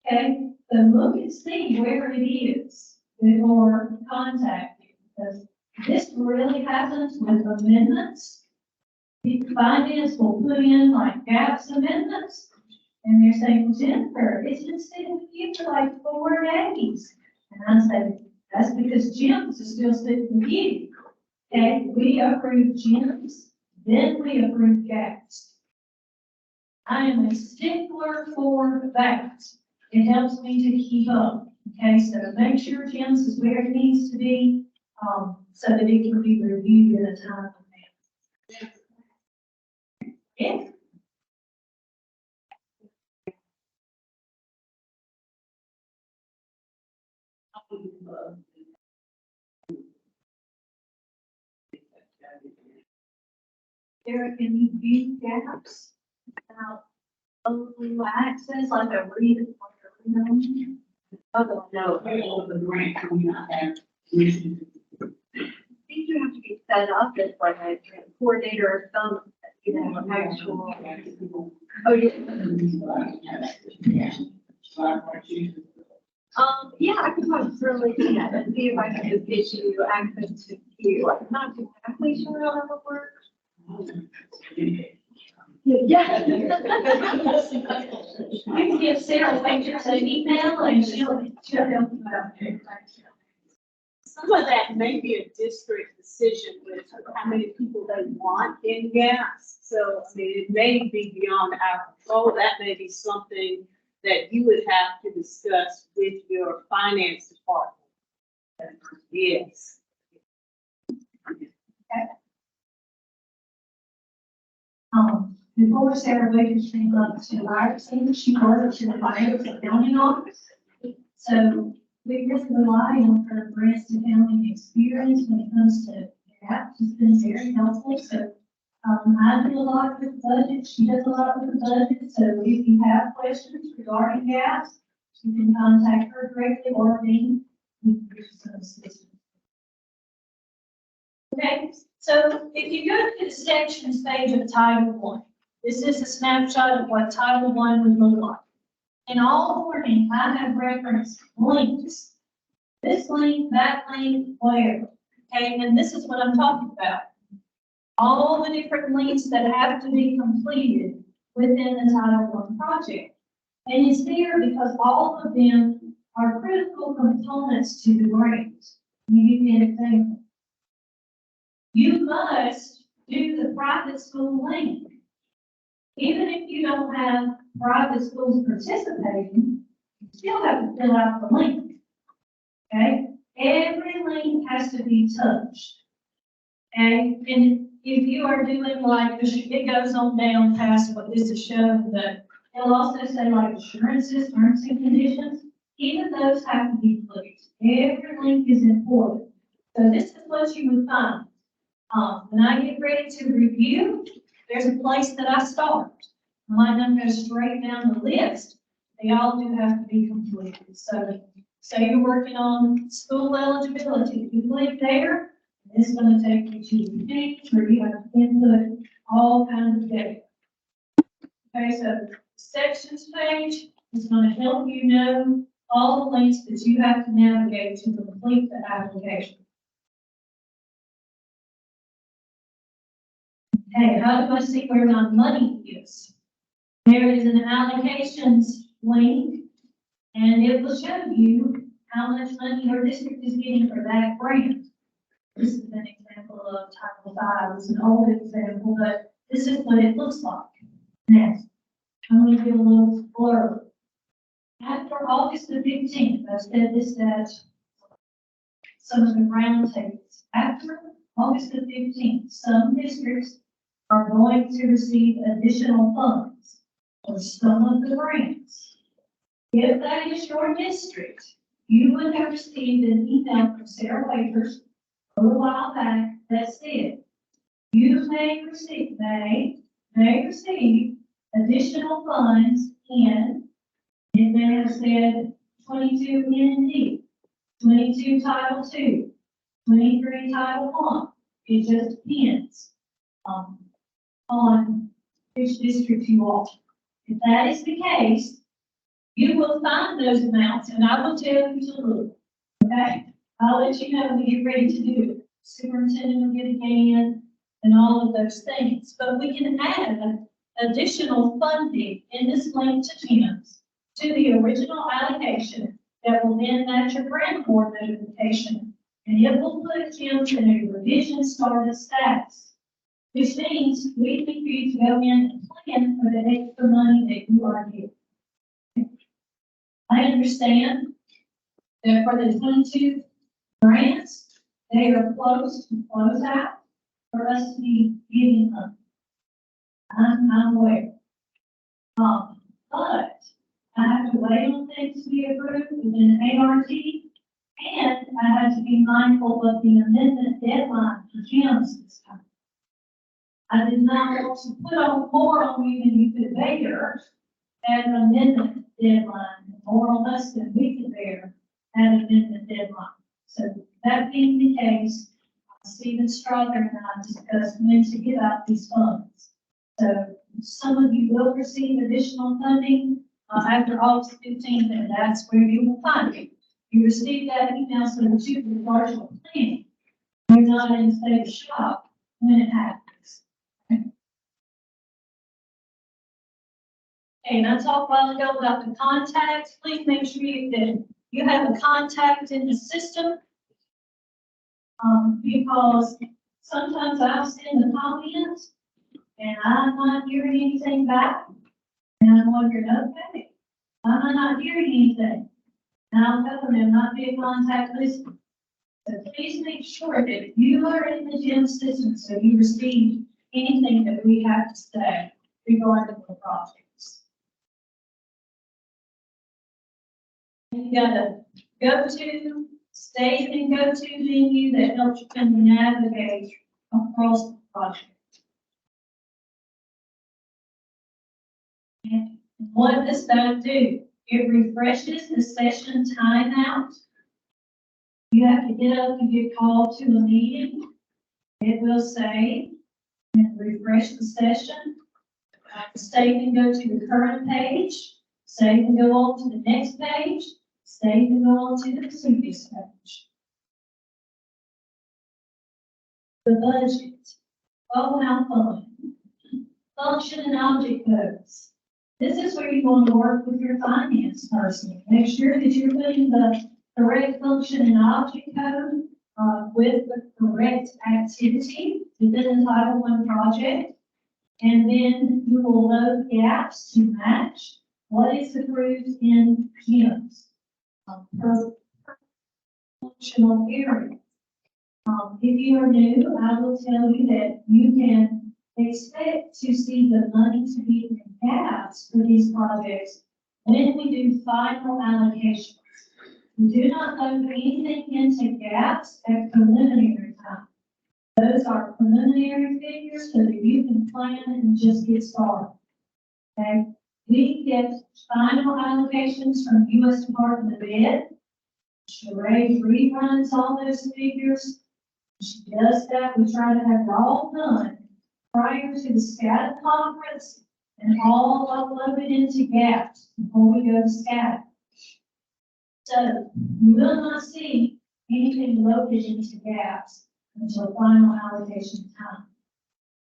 Okay, so look and see where it is before contacting, because this really happens with amendments. The finance will put in like gaps amendments, and they're saying, Jennifer, it's been sitting with you for like 4 days. And I say, that's because Jim's is still sitting with you. Okay, we approve Jim's, then we approve gaps. I am a stickler for that. It helps me to keep up. Okay, so make sure Jim's is where it needs to be, so that it can be reviewed in a timely manner. Yeah. There can you view gaps without access, like a read, Oh, no, the grant coming out there. I think you have to be set up as like a coordinator or some, you know, actual. Oh, yeah, I could probably do that and see if I can just get you access to you. I'm not exactly sure how that would work. Yeah. You can give Sarah pictures and email and she'll help you out. Some of that may be a district decision with how many people they want in gas. So, I mean, it may be beyond our control. That may be something that you would have to discuss with your finance department. Yes. Before Sarah Baker came up to our team, she worked in the finance accounting office. So we really rely on her grants accounting experience when it comes to that. She's been very helpful. So I do a lot with budget. She does a lot with the budget. So if you have questions regarding gas, you can contact her directly or me. We can give you some assistance. Okay, so if you go to the sections page of Title I, this is a snapshot of what Title I would look like. In all morning, I have referenced links. This link, that link, whatever. Okay, and this is what I'm talking about. All the different links that have to be completed within the Title I project. And it's there because all of them are critical components to the grant. Let me give you an example. You must do the private school link. Even if you don't have private schools participating, you still have to fill out the link. Okay? Every link has to be touched. Okay? And if you are doing like, it goes on down past what this is showing, but it'll also say like assurances, terms and conditions. Even those have to be clicked. Every link is important. So this is what you would find. When I get ready to review, there's a place that I start. I might not go straight down the list. They all do have to be completed. So say you're working on school eligibility. You click there, and it's going to take you to the page where you have to input all kinds of data. Okay, so the sections page is going to help you know all the links that you have to navigate to complete the application. Okay, how do I see where my money is? There is an allocations link, and it will show you how much money your district is getting for that grant. This is an example of Title V. It's an old example, but this is what it looks like. Next, I'm going to give a little blurb. After August the 15th, I've said this at some of the round tables. After August the 15th, some districts are going to receive additional funds for some of the grants. If that is your district, you would have received an email from Sarah Wakers a little while back that said, you may receive additional funds in, it may have said 22 ND, 22 Title II, 23 Title I. It just depends. on which district you are. If that is the case, you will find those amounts and I will tell you to look, okay? I'll let you know when you get ready to do it. Superintendent will get again and all of those things, but we can add additional funding in this link to GEMS to the original allocation that will then match your grant board notification. And it will put GEMS in a revision started status, which means we need for you to go in and plan for the extra money that you are getting. I understand that for the 22 grants, they are close to close out for us to be getting them. I'm aware. But I have to wait on things to be approved within ART, and I have to be mindful of the amendment deadline for GEMS this time. I did not want to put on more on you than you could bear at an amendment deadline, more on us than we could bear at an amendment deadline. So that being the case, Stephen Strother and I discussed when to get out these funds. So some of you will receive additional funding after August 15th, and that's where you will find it. You receive that email so that you can largely plan. You're not in a state of shock when it happens. Okay, and I talked a while ago about the contacts. Please make sure that you have a contact in the system. Because sometimes I'll send the comments and I'm not hearing anything back. And I'm wondering, okay, I'm not hearing anything. And I'll tell them they're not being contact listening. So please make sure that you are in the GEMS system so you receive anything that we have to say regarding the projects. You gotta go to save and go to menu that helps you kind of navigate across the project. And what does that do? It refreshes the session timeout. You have to get up and get called to a meeting. It will save and refresh the session. Save and go to the current page. Save and go on to the next page. Save and go on to the previous page. The budget. Oh, how fun. Function and object codes. This is where you want to work with your finance person. Make sure that you're putting the correct function and object code with the correct activity within the Title I project. And then you will load gaps to match what is approved in GEMS. Per functional area. If you are new, I will tell you that you can expect to see the money to be in gaps for these projects when we do final allocations. We do not load anything into gaps at preliminary time. Those are preliminary figures so that you can plan and just get started. Okay? We get final allocations from U.S. Department of Ed. Sheree reruns all those figures. She does that. We try to have it all done prior to the SCADA conference and all uploaded into gaps before we go to SCADA. So you will not see anything loaded into gaps until final allocation time.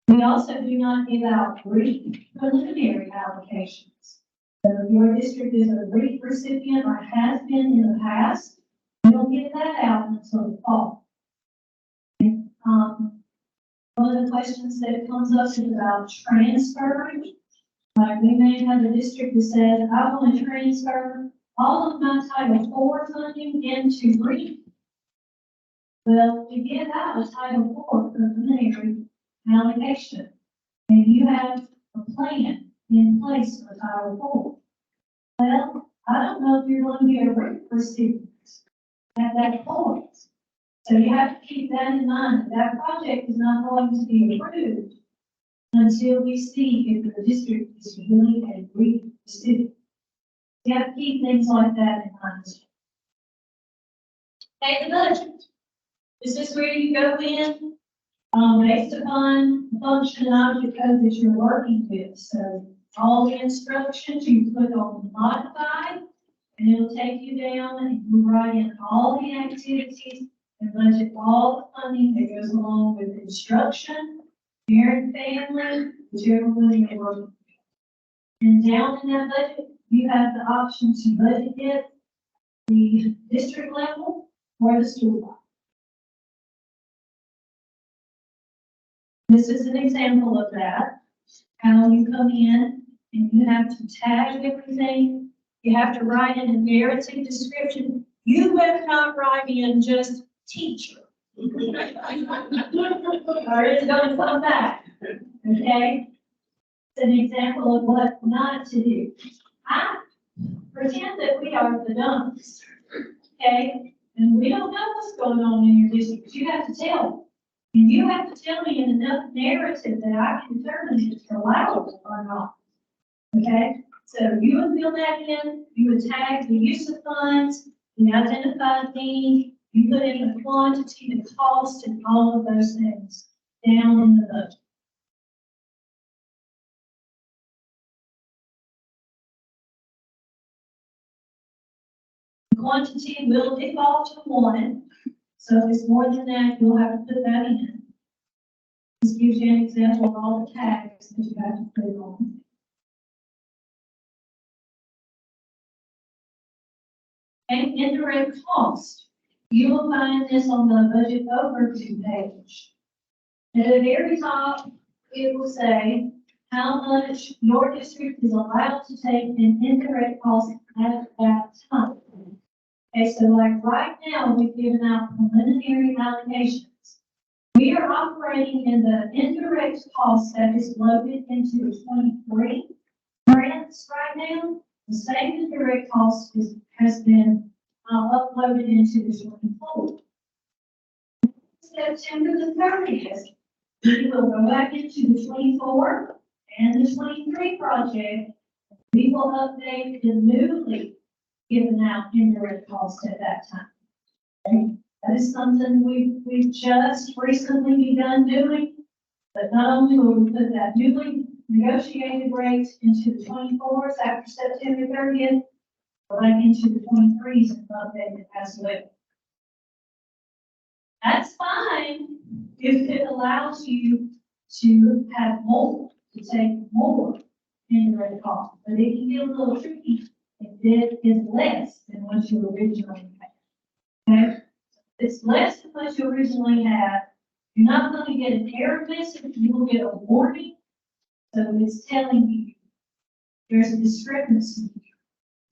We also do not give out preliminary allocations. So if your district is a REAP recipient or has been in the past, we don't get that out until the fall. Okay. One of the questions that comes up is about transferring. Like we may have a district that says, I want to transfer all of my Title IV funding into REAP. Well, we give out a Title IV preliminary allocation, and you have a plan in place for Title IV. Well, I don't know if you're going to be a REAP recipient at that point. So you have to keep that in mind. That project is not going to be approved until we see if the district is really a REAP recipient. You have to keep things like that in mind. Okay, the budget. This is where you go in Based upon the function and object code that you're working with, so all the instructions you put on modified, and it'll take you down and you write in all the activities and budget all the funding that goes along with instruction, parent, family, whichever one you're working with. And down in that budget, you have the option to budget it the district level or the school level. This is an example of that. How you come in and you have to tag everything. You have to write in a narrative description. You better not write in just teacher. Or it's gonna come back, okay? It's an example of what not to do. I pretend that we are the dumps, okay? And we don't know what's going on in your district, but you have to tell me. And you have to tell me in enough narrative that I can determine if it's allowable or not. Okay, so you would fill that in, you would tag the use of funds, the identified need, you put in the quantity, the cost, and all of those things down in the budget. The quantity will default to 1. So if it's more than that, you'll have to put that in. This gives you an example of all the tags that you have to put on. And indirect cost. You will find this on the budget overview page. At the very top, it will say how much your district is allowed to take in indirect cost at that time. Okay, so like right now, we've given out preliminary allocations. We are operating in the indirect cost that is loaded into the 23 grants right now. The same indirect cost has been uploaded into the 24. September the 30th, we will go back into the 24 and the 23 project. We will update the newly given out indirect cost at that time. Okay? That is something we've just recently begun doing, but not only will we put that newly negotiated rate into the 24s after September 30th, but back into the 23s and update it as well. That's fine if it allows you to have more, to take more indirect cost, but it can be a little tricky if it is less than what you originally had. Okay? If it's less than what you originally had, you're not going to get an error message, you will get a warning. So it's telling you there's a discrepancy.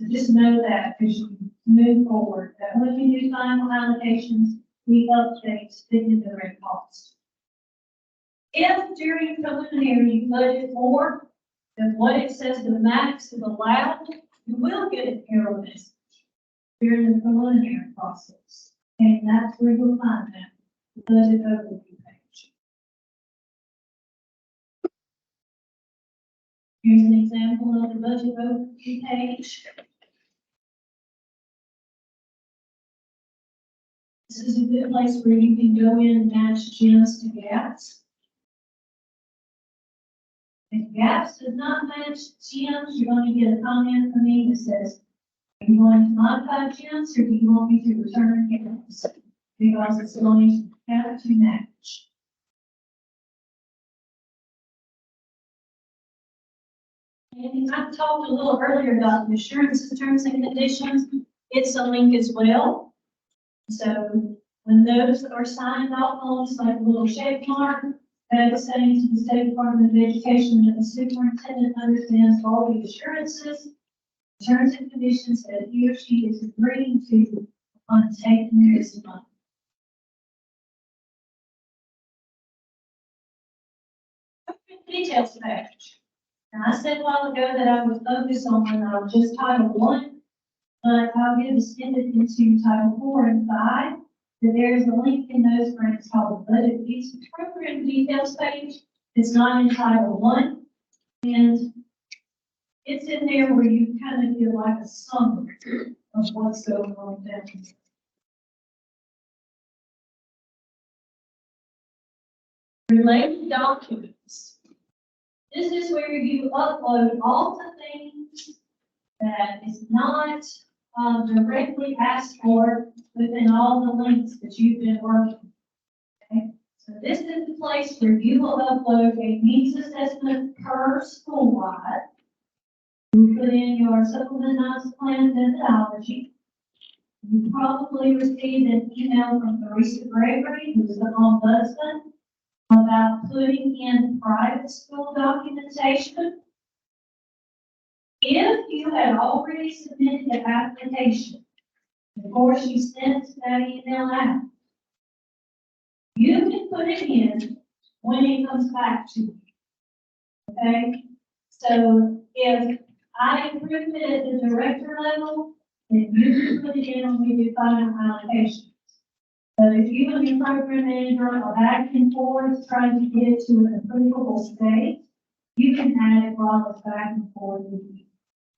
So just know that as you move forward, that when you do final allocations, we update the indirect cost. If during preliminary you budget more than what it says the max is allowed, you will get an error message during the preliminary process. And that's where you'll find that, the budget overview page. Here's an example of the budget overview page. This is a good place where you can go in and match gems to gaps. If gaps does not match gems, you're going to get a comment from me that says, are you going to modify gems or do you want me to return gaps? Because it's going to have to match. And I talked a little earlier about the assurances, terms and conditions. It's a link as well. So when those are signed off on, it's like a little check mark, that is saying to the State Department of Education that the superintendent understands all the assurances, terms and conditions that he or she is agreeing to on taking this money. Details page. Now, I said a while ago that I would focus on just Title 1, but I'll get extended into Title 4 and 5. That there's a link in those grants called the Budget Piece Program Details page. It's not in Title 1. And it's in there where you kind of get like a summary of what's going on down there. Related documents. This is where you upload all the things that is not directly asked for within all the links that you've been working. Okay, so this is the place where you will upload a needs assessment per school wide. You put in your supplemental plan methodology. You probably received an email from Teresa Gregory, who's the ombudsman, about putting in private school documentation. If you had already submitted the application before she sent that email out, you can put it in when it comes back to you. Okay? So if I approve it at the director level, then you can put it in when we do final allocations. But if you and your program manager are back and forth trying to get it to an approvable state, you can add it while it's back and forth with you.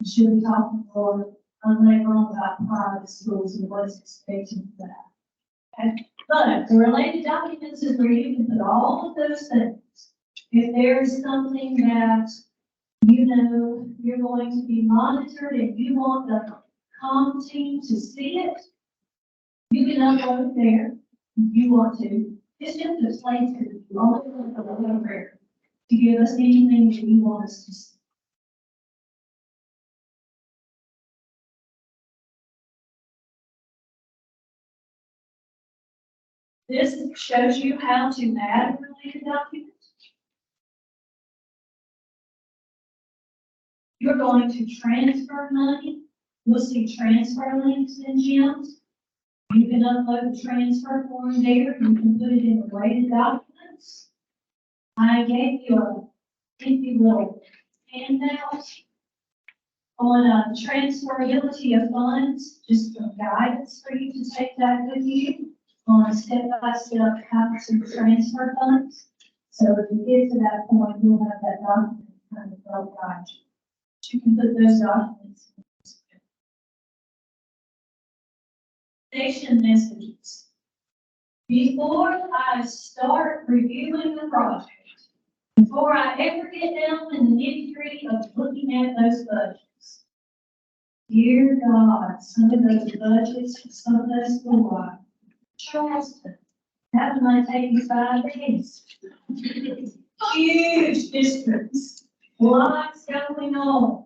You should be talking more later on about private schools and what's expected of that. Okay? But the related documents is where you can put all of those things. If there's something that you know you're going to be monitored and you want the comm team to see it, you can upload it there if you want to. It's just a place that you only want to upload there to give us anything that you want us to see. This shows you how to add a related document. You're going to transfer money. You'll see transfer links in GEMS. You can upload the transfer form there. You can put it in related documents. I gave you a little handout on transferability of funds, just some guidance for you to take that with you on a step-by-step how to transfer funds. So if you get to that point, you'll have that document kind of well guide you. You can put those documents in. Station messages. Before I start reviewing the project, before I ever get down in the nitty-gritty of looking at those budgets, dear God, some of those budgets, some of those school Charleston, that might take you 5 days. Huge districts, lots going on.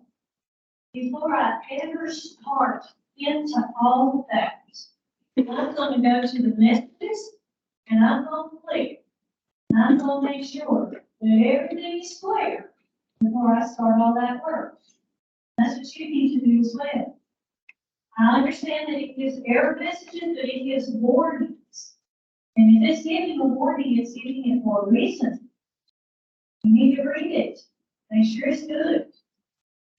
Before I ever start into all of that, I'm going to go to the messages and I'm going to click. And I'm going to make sure that everything is clear before I start all that work. That's what you need to do as well. I understand that it gives error messages, but it gives warnings. And if it's giving a warning, it's giving it for a reason. You need to read it. Make sure it's good.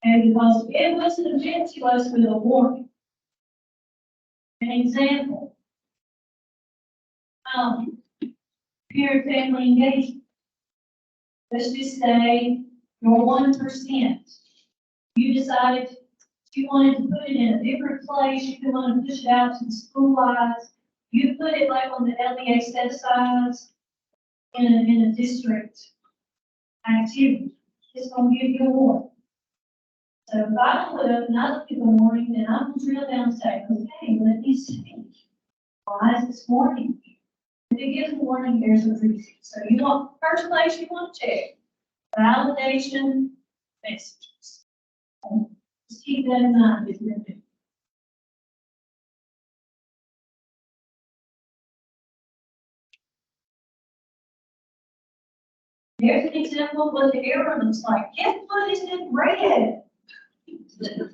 And because it wasn't meant to us with a warning. An example. Parent family engagement. Let's just say your 1%. You decided you wanted to put it in a different place. You didn't want to push it out to the school lives. You put it like on the LEA set asides in a district activity. It's going to give you a warning. So if I put up and I look at the warning, then I'm going to drill down and say, okay, let me see. Why is this warning? If it gives a warning, there's a reason. So you want, first place you want to check, validation messages. Just keep that in mind if you're new. There's an example of what the error looks like. Guess what is in red? The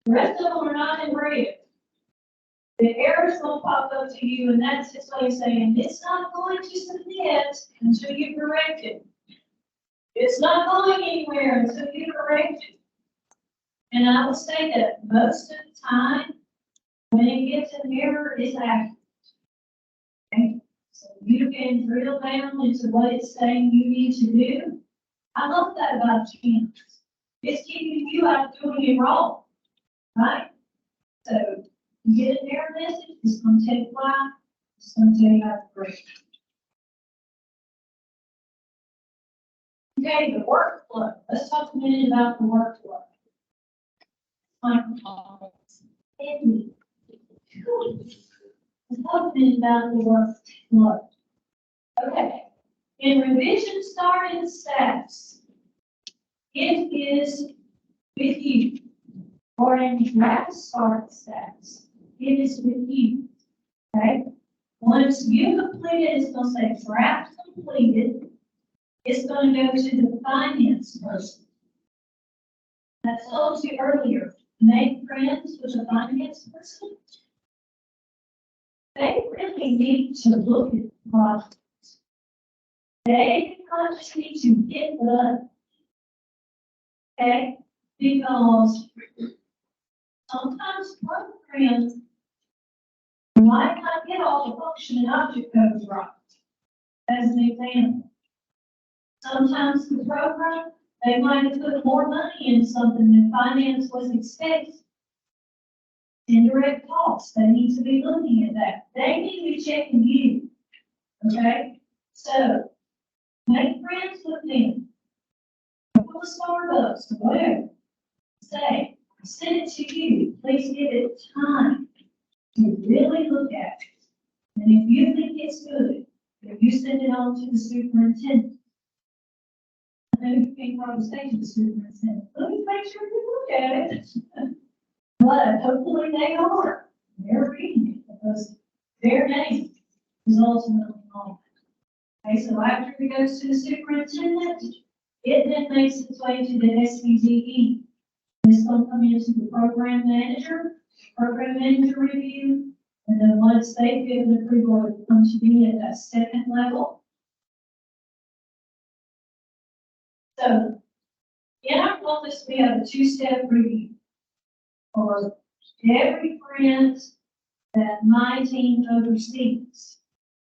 rest of them are not in red. The errors will pop up to you, and that's its way of saying it's not going to submit until you correct it. It's not going anywhere until you correct it. And I will say that most of the time, when it gets an error, it's accurate. Okay? So you can drill down into what it's saying you need to do. I love that about GEMS. It's keeping you out of doing it wrong, right? So you get an error message, it's going to take a while, it's going to tell you how to correct it. Okay, the workflow. Let's talk a minute about the workflow. Microphone. Let's talk a minute about the workflow. Okay, in revision starting steps, it is with you. Or in draft start steps, it is with you. Okay? Once you complete it, it's going to say draft completed. It's going to go to the finance person. I told you earlier, make friends with the finance person. They really need to look at the process. They just need to get the, okay? Because sometimes programs might not get all the function and object codes right. As an example. Sometimes the program, they might have put more money in something than finance was expecting. Indirect costs, they need to be looking at that. They need to be checking you. Okay? So, make friends with them. Go to Starbucks, whatever. Say, I sent it to you. Please give it time to really look at it. And if you think it's good, if you send it on to the superintendent, I know you can't probably say to the superintendent, let me make sure you look at it. But hopefully they are. They're reading it because their name is ultimately on it. Okay, so after it goes to the superintendent, it then makes its way to the SVDE. It's going to come into the program manager review, and then once they've given approval, it comes to me at that second level. So, in our office, we have a two-step review for every grant that my team oversees.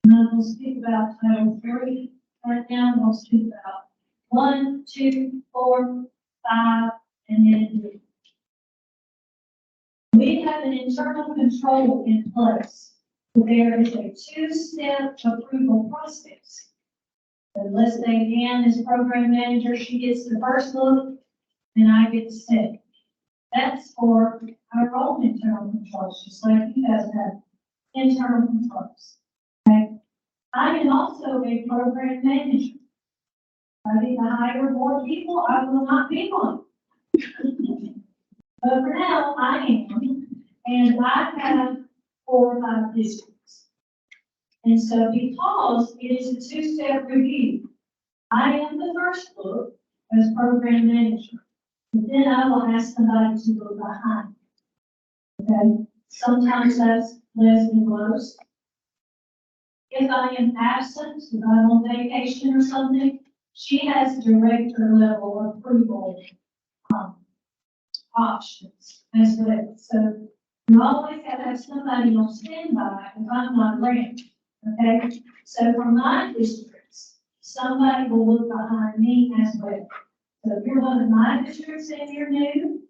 And I'm going to speak about Title 3 right now. I'm going to speak about 1, 2, 4, 5, and then D. We have an internal control in place. There is a two-step approval process. So let's say Ann is program manager, she gets the first look, and I get the second. That's for our own internal controls, just like you guys have internal controls. Okay? I am also a program manager. I need to hire more people, I will not be one. But for now, I am, and I have 4 or 5 districts. And so because it is a two-step review, I am the first look as program manager. But then I will ask somebody to look behind. Okay? Sometimes that's Leslie Rose. If I am absent, if I'm on vacation or something, she has director level approval options as well. So you always have to have somebody on standby if I'm not ready. Okay? So for my districts, somebody will look behind me as well. So if you're one of my districts and you're new,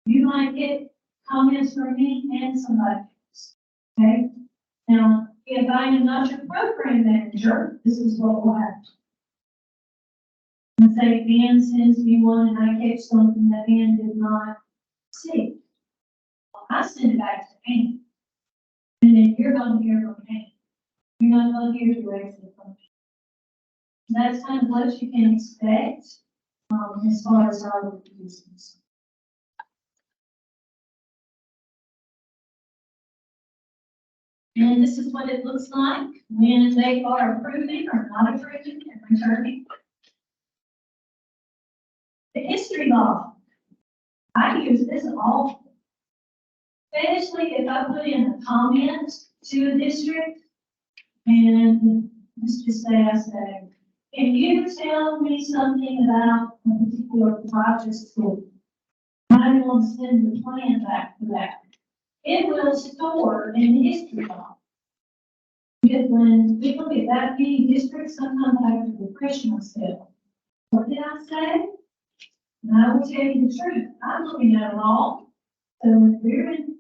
you might get comments from me and somebody else. Okay? Now, if I am not your program manager, this is what will happen. Let's say Ann sends me one and I catch something that Ann did not see. Well, I send it back to Ann. And then you're going to hear from Ann. You're not going to hear directly from me. That's kind of what you can expect as far as our reviews. And this is what it looks like when they are approving or not approving and returning. The history log. I use this often. Especially if I put in a comment to a district and let's just say I say, can you tell me something about a particular project school? I will send the plan back for that. It will store in the history log. Because when we look at that many districts, sometimes I have to refresh myself. What did I say? And I will tell you the truth. I'm looking at it all. So if we're in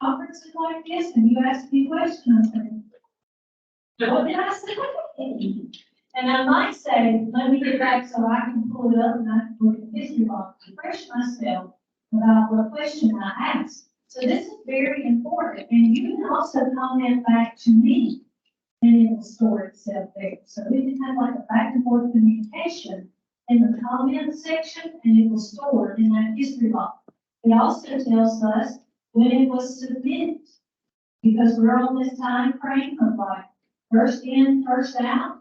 conferences like this and you ask me questions, I say, what did I say? And I might say, let me get back so I can pull it up and I can look at history box, refresh myself about what question I asked. So this is very important, and you can also comment back to me, and it will store itself there. So we can have like a back and forth communication in the comment section, and it will store in that history box. It also tells us when it was submitted, because we're on this time frame of like first in, first out.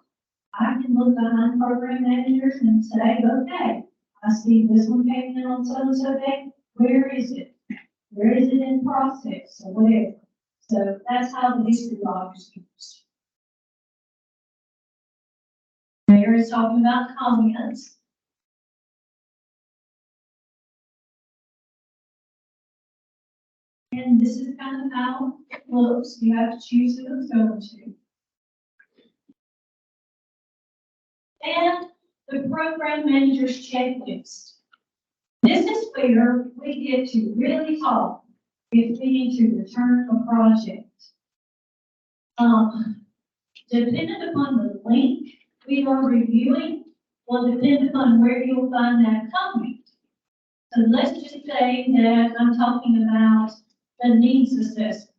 I can look behind program managers and say, okay, I see this one came in on so-and-so day. Where is it? Where is it in process or whatever? So that's how the history log is used. Mayor is talking about comments. And this is kind of how it looks. You have to choose who it's going to. And the program manager's checklist. This is where we get to really talk if we need to return a project. Depending upon the link we are reviewing, will depend upon where you'll find that comment. So let's just say that I'm talking about the needs assessment.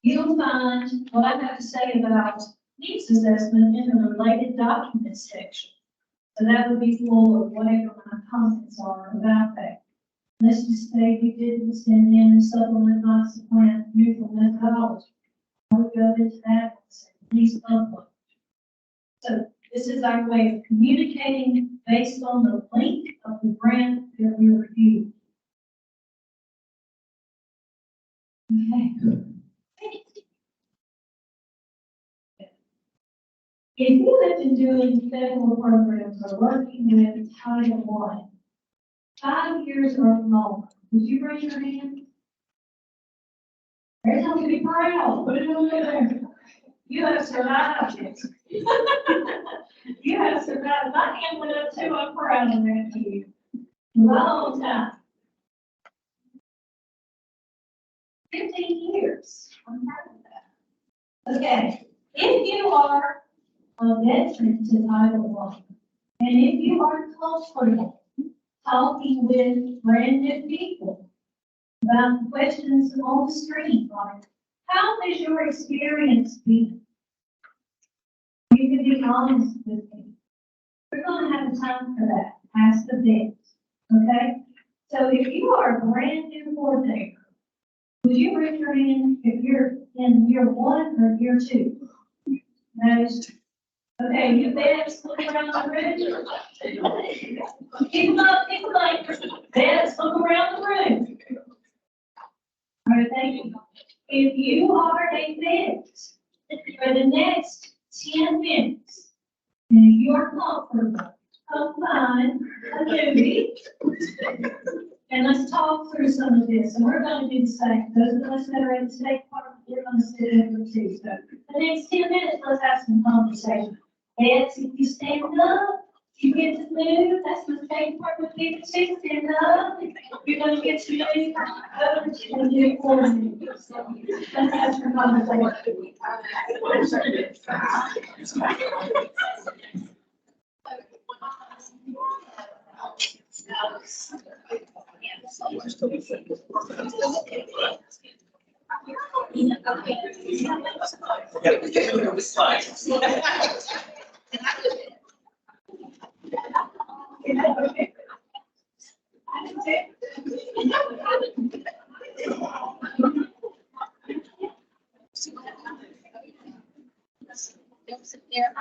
You'll find what I have to say about needs assessment in the related documents section. So that would be full of whatever my comments are about that. Let's just say we didn't send in supplement not supplant neutral methodology. I would go into that and say, please upload. So this is our way of communicating based on the link of the grant that we reviewed. Okay. If you have been doing federal programs or working with Title I, 5 years or longer, would you raise your hand? There's something to be proud. Put it over there. You have survived it. You have survived. My hand went up too. I'm proud of that for you. Long time. 15 years. I'm proud of that. Okay. If you are a veteran to Title I, and if you are comfortable talking with brand new people about the questions on the screen, like, how has your experience been? You can be honest with me. We're going to have time for that. Ask the vet. Okay? So if you are a brand new coordinator, would you raise your hand if you're in year 1 or year 2? That is true. Okay, you vets, look around the room. Keep them up, vets, look around the room. All right, thank you. If you are a vet for the next 10 minutes, and if you are comfortable, come find a newbie, and let's talk through some of this. And we're going to do the same. Those of us that are in the state department, we're going to sit in for 2. So the next 10 minutes, let's have some conversation. Vets, if you stand up, you get to move. That's the state department people too. Stand up. You're going to get to move. And do it for me. Let's have some conversation. Don't sit there.